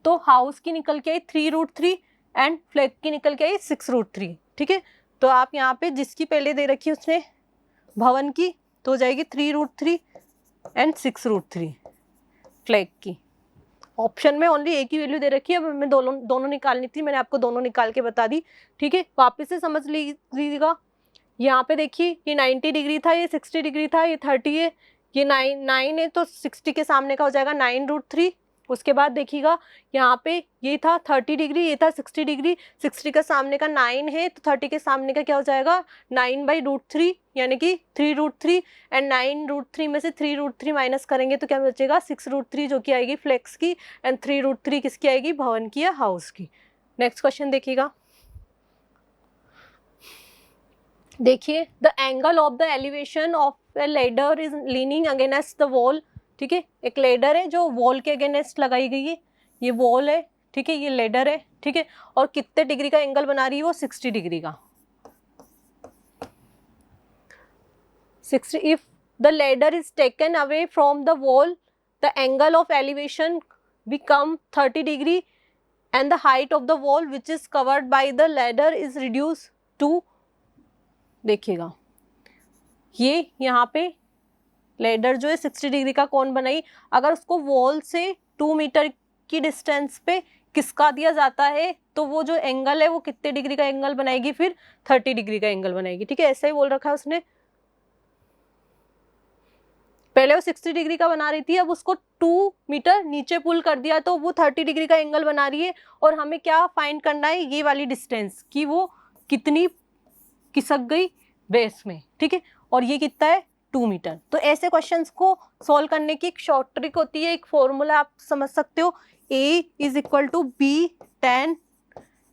तो हाउस की निकल के आई 3 √3 एंड फ्लैग की निकल के आई 6 √3, ठीक है। तो आप यहाँ पे जिसकी पहले दे रखी है उसने भवन की, तो हो जाएगी 3 √3 एंड 6 √3 फ्लैग की। ऑप्शन में ओनली एक ही वैल्यू दे रखी है, अब मैं दोनों निकालनी थी, मैंने आपको दोनों निकाल के बता दी, ठीक है। वापस से समझ लीजिएगा, यहाँ पे देखिए ये 90 डिग्री था, ये 60 डिग्री था, ये 30 है, ये 9 है, तो 60 के सामने का हो जाएगा 9 √3। उसके बाद देखिएगा यहाँ पे ये था 30 डिग्री, ये था 60 डिग्री, 60 का सामने का 9 है, तो 30 के सामने का क्या हो जाएगा, 9/√3, यानी कि 3 √3। एंड 9 √3 में से 3 √3 माइनस करेंगे तो क्या बचेगा, 6 √3, जो कि आएगी फ्लेक्स की, एंड 3 √3 किसकी आएगी, भवन की या हाउस की। नेक्स्ट क्वेश्चन देखिएगा, देखिए the angle of the elevation of A ladder is leaning against the wall, ठीक है। एक लेडर है जो वॉल के अगेंस्ट लगाई गई है, ये वॉल है, ठीक है, ये लेडर है, ठीक है, और कितने डिग्री का एंगल बना रही है वो, 60 डिग्री का। 60, if the ladder is taken away from the wall the angle of elevation become 30 degree and the height of the wall which is covered by the ladder is reduce to, देखिएगा ये यहाँ पे ladder जो है 60 degree का कोण बनाई, अगर उसको वॉल से 2 मीटर की डिस्टेंस पे किसका दिया जाता है, तो वो जो एंगल है वो कितने डिग्री का एंगल बनाएगी, फिर 30 डिग्री का एंगल बनाएगी, ठीक है। ऐसा ही बोल रखा है उसने, पहले वो 60 डिग्री का बना रही थी, अब उसको 2 मीटर नीचे पुल कर दिया तो वो 30 डिग्री का एंगल बना रही है, और हमें क्या फाइंड करना है, ये वाली डिस्टेंस कि वो कितनी खिसक गई बेस में, ठीक है, और ये कितना है 2 मीटर। तो ऐसे क्वेश्चंस को सॉल्व करने की एक शॉर्ट ट्रिक होती है, एक फॉर्मूला आप समझ सकते हो, A = B tan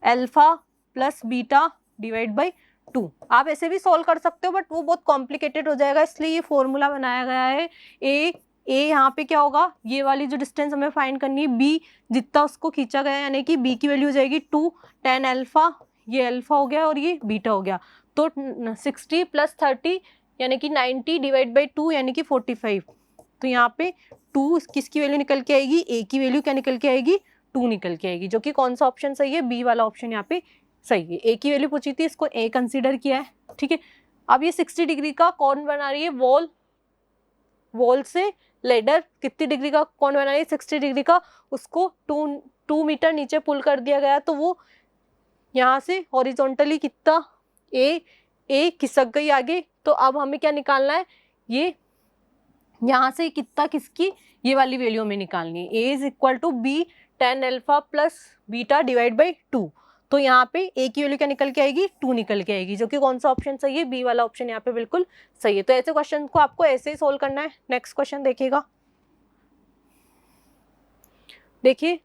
alpha plus beta divide by 2। आप ऐसे भी सॉल्व कर सकते हो, बट वो बहुत कॉम्प्लिकेटेड हो जाएगा, इसलिए ये फॉर्मूला बनाया गया है। ए यहाँ पे क्या होगा, ये वाली जो डिस्टेंस हमें फाइंड करनी है, B जितना उसको खींचा गया, यानी कि B की वैल्यू हो जाएगी 2 tan अल्फा, ये अल्फा हो गया और ये बीटा हो गया, तो 60 + 30 यानी कि 90 डिवाइड बाई 2 यानी कि 45। तो यहाँ पे 2 किसकी वैल्यू निकल के आएगी, A की वैल्यू क्या निकल के आएगी, 2 निकल के आएगी, जो कि कौन सा ऑप्शन सही है, बी वाला ऑप्शन यहाँ पे सही है। A की वैल्यू पूछी थी, इसको A कंसीडर किया है, ठीक है। अब ये 60 डिग्री का कौन बना रही है, वॉल से लेडर कितनी डिग्री का कौन बना रही है, 60 डिग्री का, उसको 2 मीटर नीचे पुल कर दिया गया, तो वो यहाँ से हॉरिजॉन्टली कितना ए खिसक गई आगे। तो अब हमें क्या निकालना है, ये यहाँ से कितना किसकी, ये वाली वैल्यू हमें निकालनी है, A = B tan alpha plus beta divide by 2। तो यहाँ पे A की वैल्यू क्या निकल के आएगी, 2 निकल के आएगी, जो कि कौन सा ऑप्शन सही है, बी वाला ऑप्शन यहाँ पे बिल्कुल सही है। तो ऐसे क्वेश्चन को आपको ऐसे ही सोल्व करना है। नेक्स्ट क्वेश्चन देखिएगा, देखिए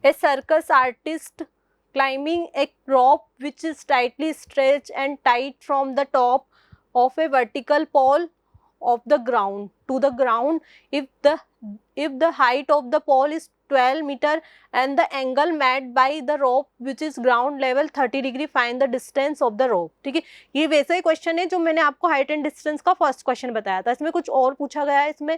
a circus artist climbing a rope which is tightly stretched and tight from the top of a vertical pole of the ground to the ground if the height of the pole is 12 meter and the angle made by the rope which is ground level 30 degree, find the distance of the rope। ठीक है, ये वैसा ही question है जो मैंने आपको height and distance का फर्स्ट क्वेश्चन बताया था, इसमें कुछ और पूछा गया है, इसमें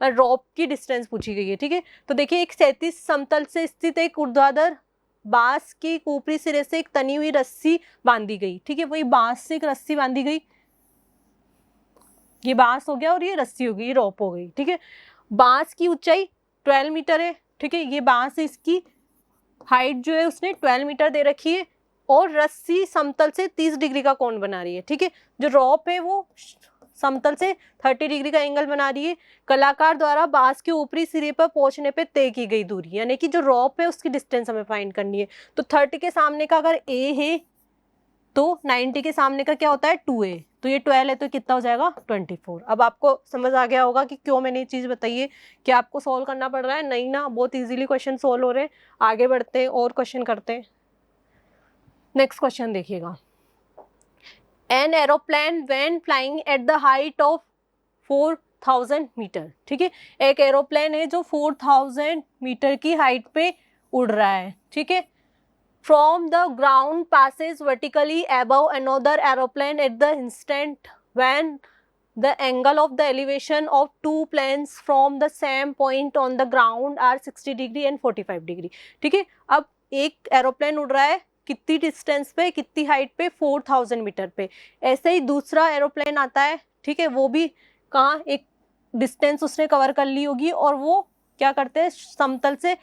रोप की डिस्टेंस पूछी गई है, ठीक है। तो देखिए एक क्षैतिज समतल से स्थित एक ऊर्ध्वाधर बांस की ऊपरी सिरे से एक तनी हुई रस्सी बांधी गई, ठीक है, वही बांस से एक रस्सी बांधी गई, ये बांस हो गया और ये रस्सी हो गई, ये रोप हो गई, ठीक है। बांस की ऊंचाई 12 मीटर है, ठीक है, ये बांस है, इसकी हाइट जो है उसने 12 मीटर दे रखी है, और रस्सी समतल से 30 डिग्री का कोण बना रही है, ठीक है। जो रोप है वो समतल से 30 डिग्री का एंगल बना रही है। कलाकार द्वारा बांस के ऊपरी सिरे पर पहुंचने पे तय की गई दूरी, यानी कि जो रॉप है उसकी डिस्टेंस हमें फाइंड करनी है। तो 30 के सामने का अगर ए है तो 90 के सामने का क्या होता है 2a, तो ये 12 है तो कितना हो जाएगा 24। अब आपको समझ आ गया होगा कि क्यों मैंने ये चीज बताई है, कि आपको सॉल्व करना पड़ रहा है। नहीं ना, बहुत इजीली क्वेश्चन सॉल्व हो रहे हैं। आगे बढ़ते हैं और क्वेश्चन करते हैं। नेक्स्ट क्वेश्चन देखिएगा। An aeroplane when flying at the height of 4000 metre, ठीक है। एक एरोप्लेन है जो 4000 मीटर की हाइट पे उड़ रहा है, ठीक है। From the ground passes vertically above another aeroplane at the instant when the angle of the elevation of two planes from the same point on the ground are 60 degree and 45 degree, ठीक है। अब एक aeroplane उड़ रहा है कितनी distance पे, कितनी हाइट पे, 4000 मीटर पे। ऐसे ही दूसरा एरोप्लेन आता है, ठीक है, वो भी कहाँ एक डिस्टेंस उसने कवर कर ली होगी, और वो क्या करते हैं समतल से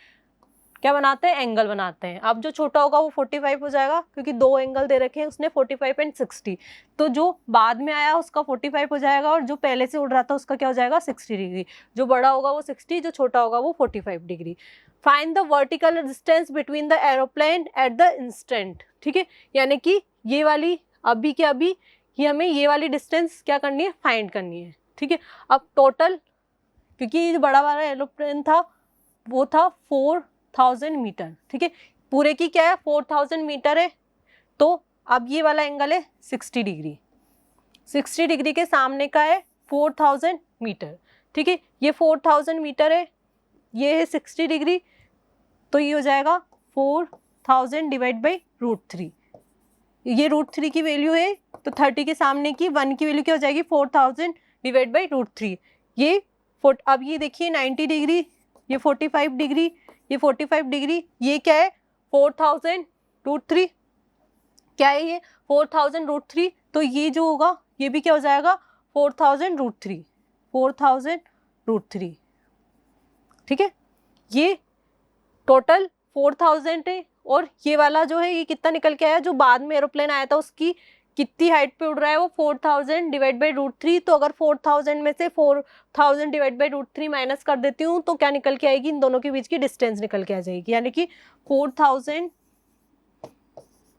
क्या बनाते हैं, एंगल बनाते हैं। अब जो छोटा होगा वो 45 हो जाएगा, क्योंकि दो एंगल दे रखे हैं उसने 45 एंड 60। तो जो बाद में आया उसका 45 हो जाएगा, और जो पहले से उड़ रहा था उसका क्या हो जाएगा 60 डिग्री। जो बड़ा होगा वो 60, जो छोटा होगा वो 45 degree. Find the vertical distance between the aeroplane at the instant, ठीक है। यानी कि ये वाली अभी के अभी ये हमें ये वाली डिस्टेंस क्या करनी है, फाइंड करनी है, ठीक है। अब टोटल, क्योंकि ये जो बड़ा वाला एरोप्लेन था वो था 4000 मीटर, ठीक है। पूरे की क्या है 4000 मीटर है, तो अब ये वाला एंगल है 60 डिग्री। 60 डिग्री के सामने का है 4000 मीटर, ठीक है। ये 4000 मीटर है, ये है 60 डिग्री, तो ये हो जाएगा 4000 डिवाइड बाई √3। ये √3 की वैल्यू है, तो 30 के सामने की 1 की वैल्यू क्या हो जाएगी 4000 डिवाइड बाई √3। ये अब ये देखिए 90 डिग्री, ये 45 डिग्री, ये 45 डिग्री, ये क्या है 4000 √3, क्या है ये 4000 √3। तो ये जो होगा ये भी क्या हो जाएगा 4000 √3, 4000 √3, ठीक है। ये टोटल 4000 है, और ये वाला जो है ये कितना निकल के आया, जो बाद में एरोप्लेन आया था उसकी कितनी हाइट पे उड़ रहा है वो 4000 डिवाइड बाई √3। तो अगर 4000 में से 4000 डिवाइड बाई √3 माइनस कर देती हूँ तो क्या निकल के आएगी, इन दोनों के बीच की डिस्टेंस निकल के आ जाएगी। यानी कि 4000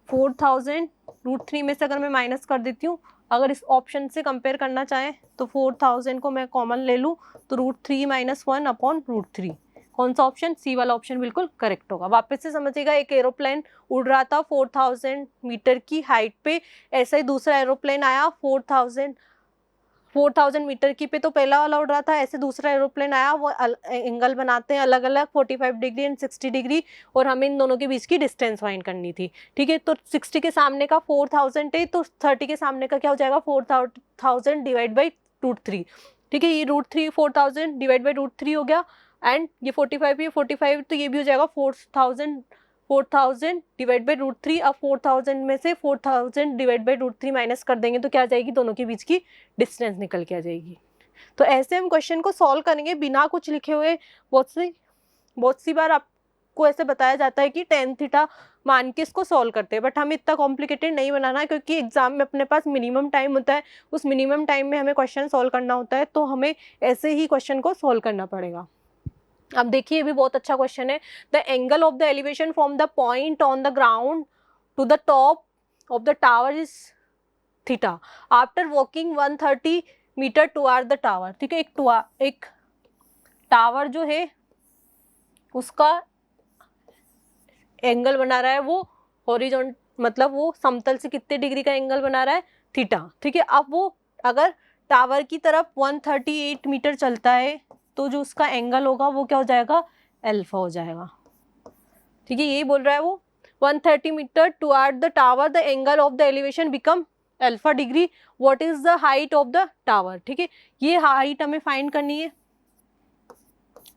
√3 में से अगर मैं माइनस कर देती हूँ, अगर इस ऑप्शन से कंपेयर करना चाहें तो 4000 को मैं कॉमन ले लूँ तो √3 - 1 अपॉन √3। कौन सा ऑप्शन, सी वाला ऑप्शन बिल्कुल करेक्ट होगा। वापस से समझिएगा, एक एरोप्लेन उड़ रहा था 4000 मीटर की हाइट पे, ऐसा ही दूसरा एरोप्लेन आया 4000 मीटर की पे, तो पहला वाला उड़ रहा था, ऐसे दूसरा एरोप्लेन आया, वो एंगल बनाते हैं अलग अलग 45 डिग्री एंड 60 डिग्री, और हमें इन दोनों के बीच की डिस्टेंस फाइंड करनी थी, ठीक है। तो 60 के सामने का 4000 है, तो 30 के सामने का क्या हो जाएगा 4000 डिवाइड बाई √3, ठीक है। ये √3 4000 डिवाइड बाई √3 हो गया, एंड ये 45 ये 45, तो ये भी हो जाएगा 4000 डिवाइड बाई √3। अब 4000 में से 4000 डिवाइड बाई √3 माइनस कर देंगे तो क्या आ जाएगी, दोनों के बीच की डिस्टेंस निकल के आ जाएगी। तो ऐसे हम क्वेश्चन को सॉल्व करेंगे बिना कुछ लिखे हुए। बहुत सी बार आपको ऐसे बताया जाता है कि tan थीटा मान के इसको सॉल्व करते हैं, बट हमें इतना कॉम्प्लिकेटेड नहीं बनाना है, क्योंकि एग्जाम में अपने पास मिनिमम टाइम होता है, उस मिनिमम टाइम में हमें क्वेश्चन सॉल्व करना होता है, तो हमें ऐसे ही क्वेश्चन को सॉल्व करना पड़ेगा। अब देखिए ये भी बहुत अच्छा क्वेश्चन है। The angle of the elevation from the point on the ground to the top of the tower is theta after walking 130 metre toward the tower, ठीक है। एक टावर जो है उसका एंगल बना रहा है वो हॉरिजॉन्टल, मतलब वो समतल से कितने डिग्री का एंगल बना रहा है थीटा, ठीक है। अब वो अगर टावर की तरफ 138 मीटर चलता है तो जो उसका एंगल होगा वो क्या हो जाएगा अल्फा हो जाएगा, ठीक है। यही बोल रहा है वो 130 metre toward the tower the angle of the elevation become alpha degree. What is the height of the tower, ठीक है। ये हाइट हमें फाइंड करनी है।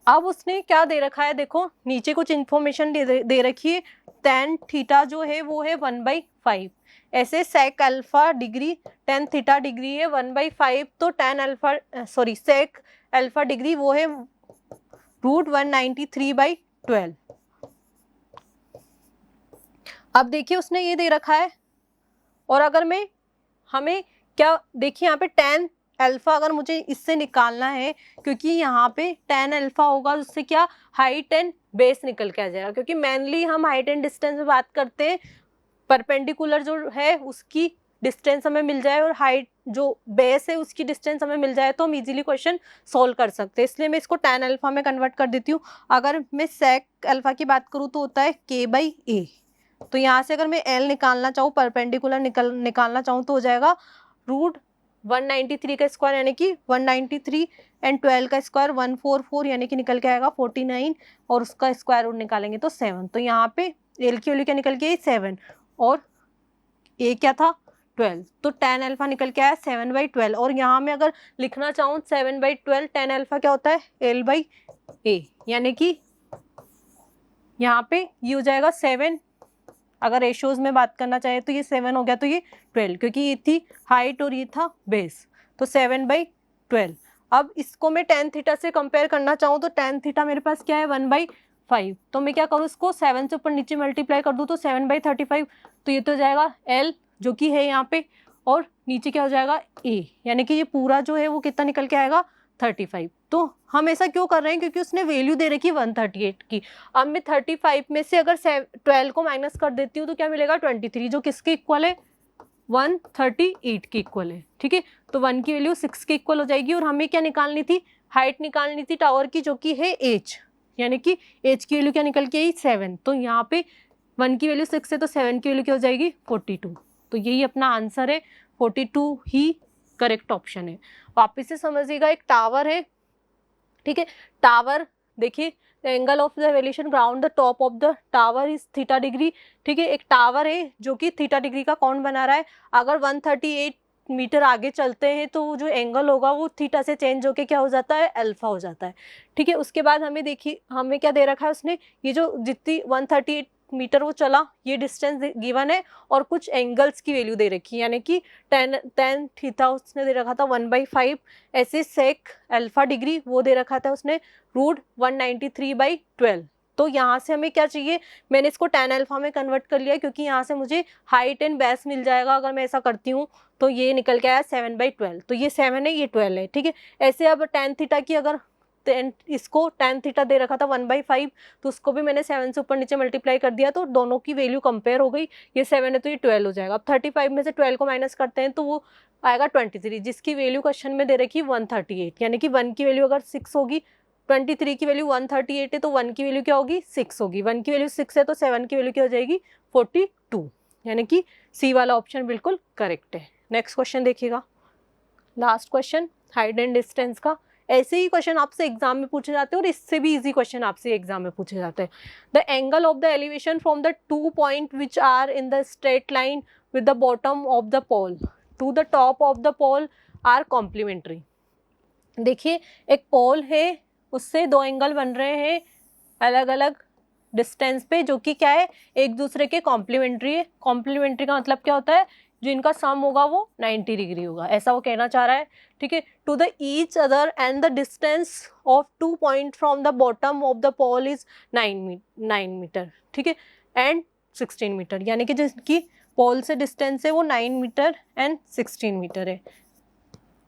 अब उसने क्या दे रखा है, देखो नीचे कुछ इंफॉर्मेशन दे रखी है। tan थीटा जो है वो है 1/5, ऐसे sec alpha degree tan theta degree है 1/5, तो sec अल्फा डिग्री वो है √193/12। अब देखिए उसने ये दे रखा है, और अगर हमें क्या देखिए यहाँ पे tan अल्फा अगर मुझे इससे निकालना है, क्योंकि यहाँ पे tan अल्फा होगा, उससे क्या हाइट एंड बेस निकल के आ जाएगा, क्योंकि मेनली हम हाइट एंड डिस्टेंस में बात करते हैं, परपेंडिकुलर जो है उसकी डिस्टेंस हमें मिल जाए और हाइट जो बेस है उसकी डिस्टेंस हमें मिल जाए तो हम इजीली क्वेश्चन सॉल्व कर सकते हैं। इसलिए मैं इसको tan अल्फा में कन्वर्ट कर देती हूँ। अगर मैं sec अल्फा की बात करूँ तो होता है k/a। तो यहाँ से अगर मैं l निकालना चाहूँ, परपेंडिकुलर निकालना चाहूँ तो हो जाएगा √193 का स्क्वायर यानी कि 193 एंड 12 का स्क्वायर 144 यानी कि निकल के आएगा 49 और उसका स्क्वायर रूट निकालेंगे तो 7। तो यहाँ पे l की वैल्यू क्या निकल के आई 7 और a क्या था 12, तो tan अल्फा निकल के आया 7/12। और यहाँ में अगर लिखना चाहूँ 7/12 tan अल्फा क्या होता है l/a, यानी कि यहाँ पे ये हो जाएगा 7। अगर रेशियोज में बात करना चाहे तो ये 7 हो गया, तो ये 12, क्योंकि ये थी हाइट और ये था बेस, तो 7/12। अब इसको मैं tan थीटा से कंपेयर करना चाहूँ तो tan थीटा मेरे पास क्या है 1/5। तो मैं क्या करूँ, इसको 7 से ऊपर नीचे मल्टीप्लाई कर दूँ तो 7/35, तो ये तो हो जाएगा l जो कि है यहाँ पे, और नीचे क्या हो जाएगा a, यानी कि ये पूरा जो है वो कितना निकल के आएगा 35। तो हम ऐसा क्यों कर रहे हैं, क्योंकि उसने वैल्यू दे रखी 138 की। अब मैं 35 में से अगर 12 को माइनस कर देती हूँ तो क्या मिलेगा 23, जो किसके इक्वल है 138 के इक्वल है। ठीक है, तो 1 की वैल्यू 6 के इक्वल हो जाएगी। और हमें क्या निकालनी थी, हाइट निकालनी थी टावर की, जो कि है h, यानी कि h की वैल्यू क्या निकल के आई 7। तो यहाँ पे 1 की वैल्यू 6 है तो 7 की वैल्यू क्या हो जाएगी 42। तो यही अपना आंसर है, 42 ही करेक्ट ऑप्शन है। वापिस से समझिएगा, एक टावर है, ठीक है, टावर देखिए angle of the elevation ground the top of the tower is theta degree. ठीक है, एक टावर है जो कि थीटा डिग्री का कौन बना रहा है। अगर 138 मीटर आगे चलते हैं तो जो एंगल होगा वो थीटा से चेंज होके क्या हो जाता है अल्फा हो जाता है। ठीक है, उसके बाद हमें देखिए हमें क्या दे रखा है उसने, ये जो जितनी 138 मीटर वो चला ये डिस्टेंस गिवन है और कुछ एंगल्स की वैल्यू दे रखी है, यानी कि tan थीटा उसने दे रखा था 1/5, ऐसे सेक अल्फा डिग्री वो दे रखा था उसने √193/12। तो यहाँ से हमें क्या चाहिए, मैंने इसको tan अल्फा में कन्वर्ट कर लिया क्योंकि यहाँ से मुझे हाइट एंड बेस मिल जाएगा। अगर मैं ऐसा करती हूँ तो ये निकल के आया 7/12, तो ये 7 है ये 12 है। ठीक है, ऐसे अब tan थीटा की अगर इसको tan थीटा दे रखा था 1/5, तो उसको भी मैंने 7 से ऊपर नीचे मल्टीप्लाई कर दिया तो दोनों की वैल्यू कंपेयर हो गई, ये 7 है तो ये 12 हो जाएगा। अब 35 में से 12 को माइनस करते हैं तो वो आएगा 23, जिसकी वैल्यू क्वेश्चन में दे रखी 138, यानी कि 1 की वैल्यू अगर 6 होगी, 23 की वैल्यू 138 है तो 1 की वैल्यू क्या होगी 6 होगी, 1 की वैल्यू 6 है तो 7 की वैल्यू क्या हो जाएगी 42, यानी कि सी वाला ऑप्शन बिल्कुल करेक्ट है। नेक्स्ट क्वेश्चन देखिएगा, last question height and distance का। ऐसे ही क्वेश्चन आपसे एग्जाम में पूछे जाते हैं और इससे भी इजी क्वेश्चन आपसे एग्जाम में पूछे जाते हैं। The angle of the elevation from the 2 point which are in the straight line with the bottom of the pole to the top of the pole are complementary. देखिए एक पोल है, उससे दो एंगल बन रहे हैं अलग अलग डिस्टेंस पे, जो कि क्या है एक दूसरे के कॉम्प्लीमेंट्री है। कॉम्प्लीमेंट्री का मतलब क्या होता है, जो इनका सम होगा वो 90 डिग्री होगा, ऐसा वो कहना चाह रहा है। ठीक है, to the each other and the distance of 2 point from the bottom of the pole is 9 metre. ठीक है, एंड 16 मीटर, यानी कि जिसकी पोल से डिस्टेंस है वो 9 मीटर एंड 16 मीटर है।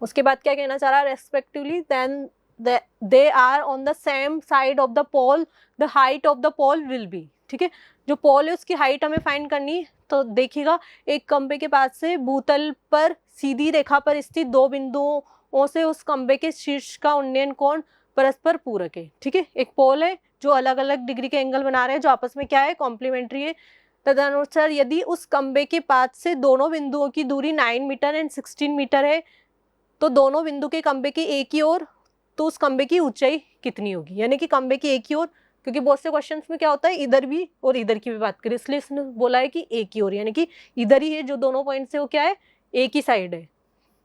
उसके बाद क्या कहना चाह रहा है, respectively then they are on the same side of the pole the height of the pole will be. ठीक है, जो पोल है उसकी हाइट हमें फाइंड करनी है। तो देखिएगा एक खंबे के पास से भूतल पर सीधी रेखा पर स्थित दो बिंदुओं से उस खंबे के शीर्ष का उन्नयन कोण परस्पर पूरक है। ठीक है, एक पोल है जो अलग अलग डिग्री के एंगल बना रहे हैं जो आपस में क्या है कॉम्प्लीमेंट्री है। तदनुसार यदि उस खंबे के पास से दोनों बिंदुओं की दूरी 9 मीटर एंड 16 मीटर है तो दोनों बिंदु के खंबे की एक ही ओर, तो उस खंबे की ऊंचाई कितनी होगी, यानी कि खंबे की एक ही ओर, क्योंकि बहुत से क्वेश्चंस में क्या होता है इधर भी और इधर की भी बात करें, इसलिए इसने बोला है कि एक ही ओर, यानी कि इधर ही है जो दोनों पॉइंट से वो क्या है एक ही साइड है।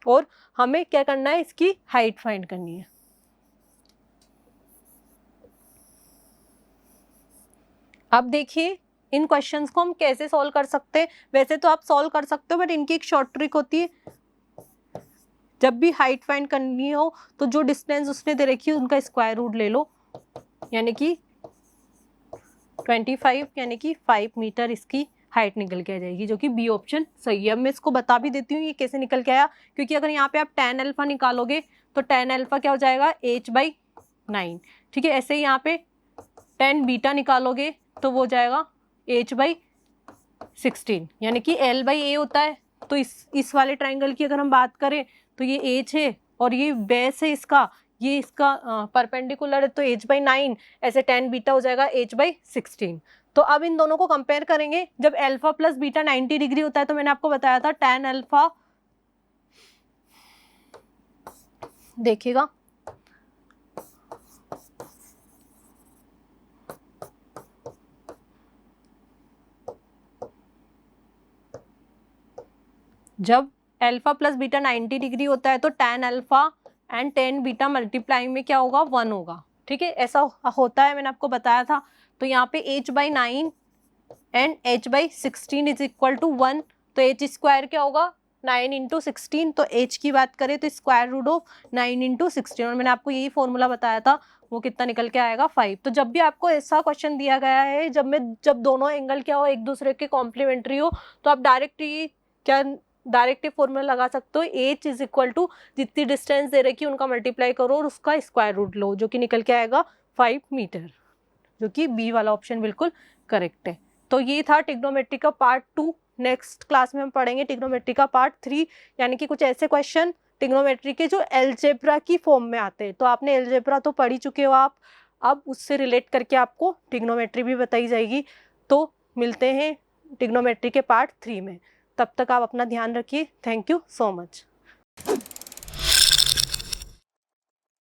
और हमें क्या करना है, इसकी हाइट फाइंड करनी है। अब देखिए इन क्वेश्चंस को हम कैसे सॉल्व कर सकते हैं। वैसे तो आप सॉल्व कर सकते हो बट इनकी एक शॉर्ट ट्रिक होती है, जब भी हाइट फाइंड करनी हो तो जो डिस्टेंस उसने दे रखी है उनका स्क्वायर रूट ले लो, यानी कि 25 यानी कि 5 मीटर इसकी हाइट निकल के आ जाएगी, जो कि बी ऑप्शन सही है। अब मैं इसको बता भी देती हूँ ये कैसे निकल के आया, क्योंकि अगर यहाँ पे आप tan अल्फा निकालोगे तो tan अल्फा क्या हो जाएगा h/9, ठीक है। ऐसे ही यहाँ पे tan बीटा निकालोगे तो वो हो जाएगा h/16, यानी कि l/a होता है। तो इस वाले ट्राइंगल की अगर हम बात करें तो ये h है और ये बेस है इसका, ये इसका परपेंडिकुलर है तो h/9, ऐसे tan बीटा हो जाएगा h/16। तो अब इन दोनों को कंपेयर करेंगे। जब अल्फा प्लस बीटा 90 डिग्री होता है तो मैंने आपको बताया था tan अल्फा, देखिएगा जब अल्फा प्लस बीटा 90 डिग्री होता है तो tan alpha and tan beta multiplying में क्या होगा 1 होगा, ठीक है। ऐसा होता है, मैंने आपको बताया था। तो यहाँ पे h/9 and h/16 is equal to 1, तो h स्क्वायर क्या होगा 9 इंटू 16, तो h की बात करें तो स्क्वायर रूट ऑफ 9 इंटू 16, और मैंने आपको यही फॉर्मूला बताया था, वो कितना निकल के आएगा 5। तो जब भी आपको ऐसा क्वेश्चन दिया गया है जब दोनों एंगल क्या हो एक दूसरे के कॉम्प्लीमेंट्री हो, तो आप डायरेक्ट फॉर्मूला लगा सकते हो, h इज इक्वल टू जितनी डिस्टेंस दे रखी है उनका मल्टीप्लाई करो और उसका स्क्वायर रूट लो, जो कि निकल के आएगा 5 मीटर, जो कि बी वाला ऑप्शन बिल्कुल करेक्ट है। तो ये था ट्रिग्नोमेट्री का पार्ट 2। नेक्स्ट क्लास में हम पढ़ेंगे ट्रिग्नोमेट्री का पार्ट 3, यानी कि कुछ ऐसे क्वेश्चन ट्रिग्नोमेट्री के जो अलजेब्रा की फॉर्म में आते हैं। तो आपने अलजेब्रा तो पढ़ ही चुके हो आप, अब उससे रिलेट करके आपको ट्रिग्नोमेट्री भी बताई जाएगी। तो मिलते हैं ट्रिग्नोमेट्री के पार्ट 3 में, तब तक आप अपना ध्यान रखिए। Thank you so much.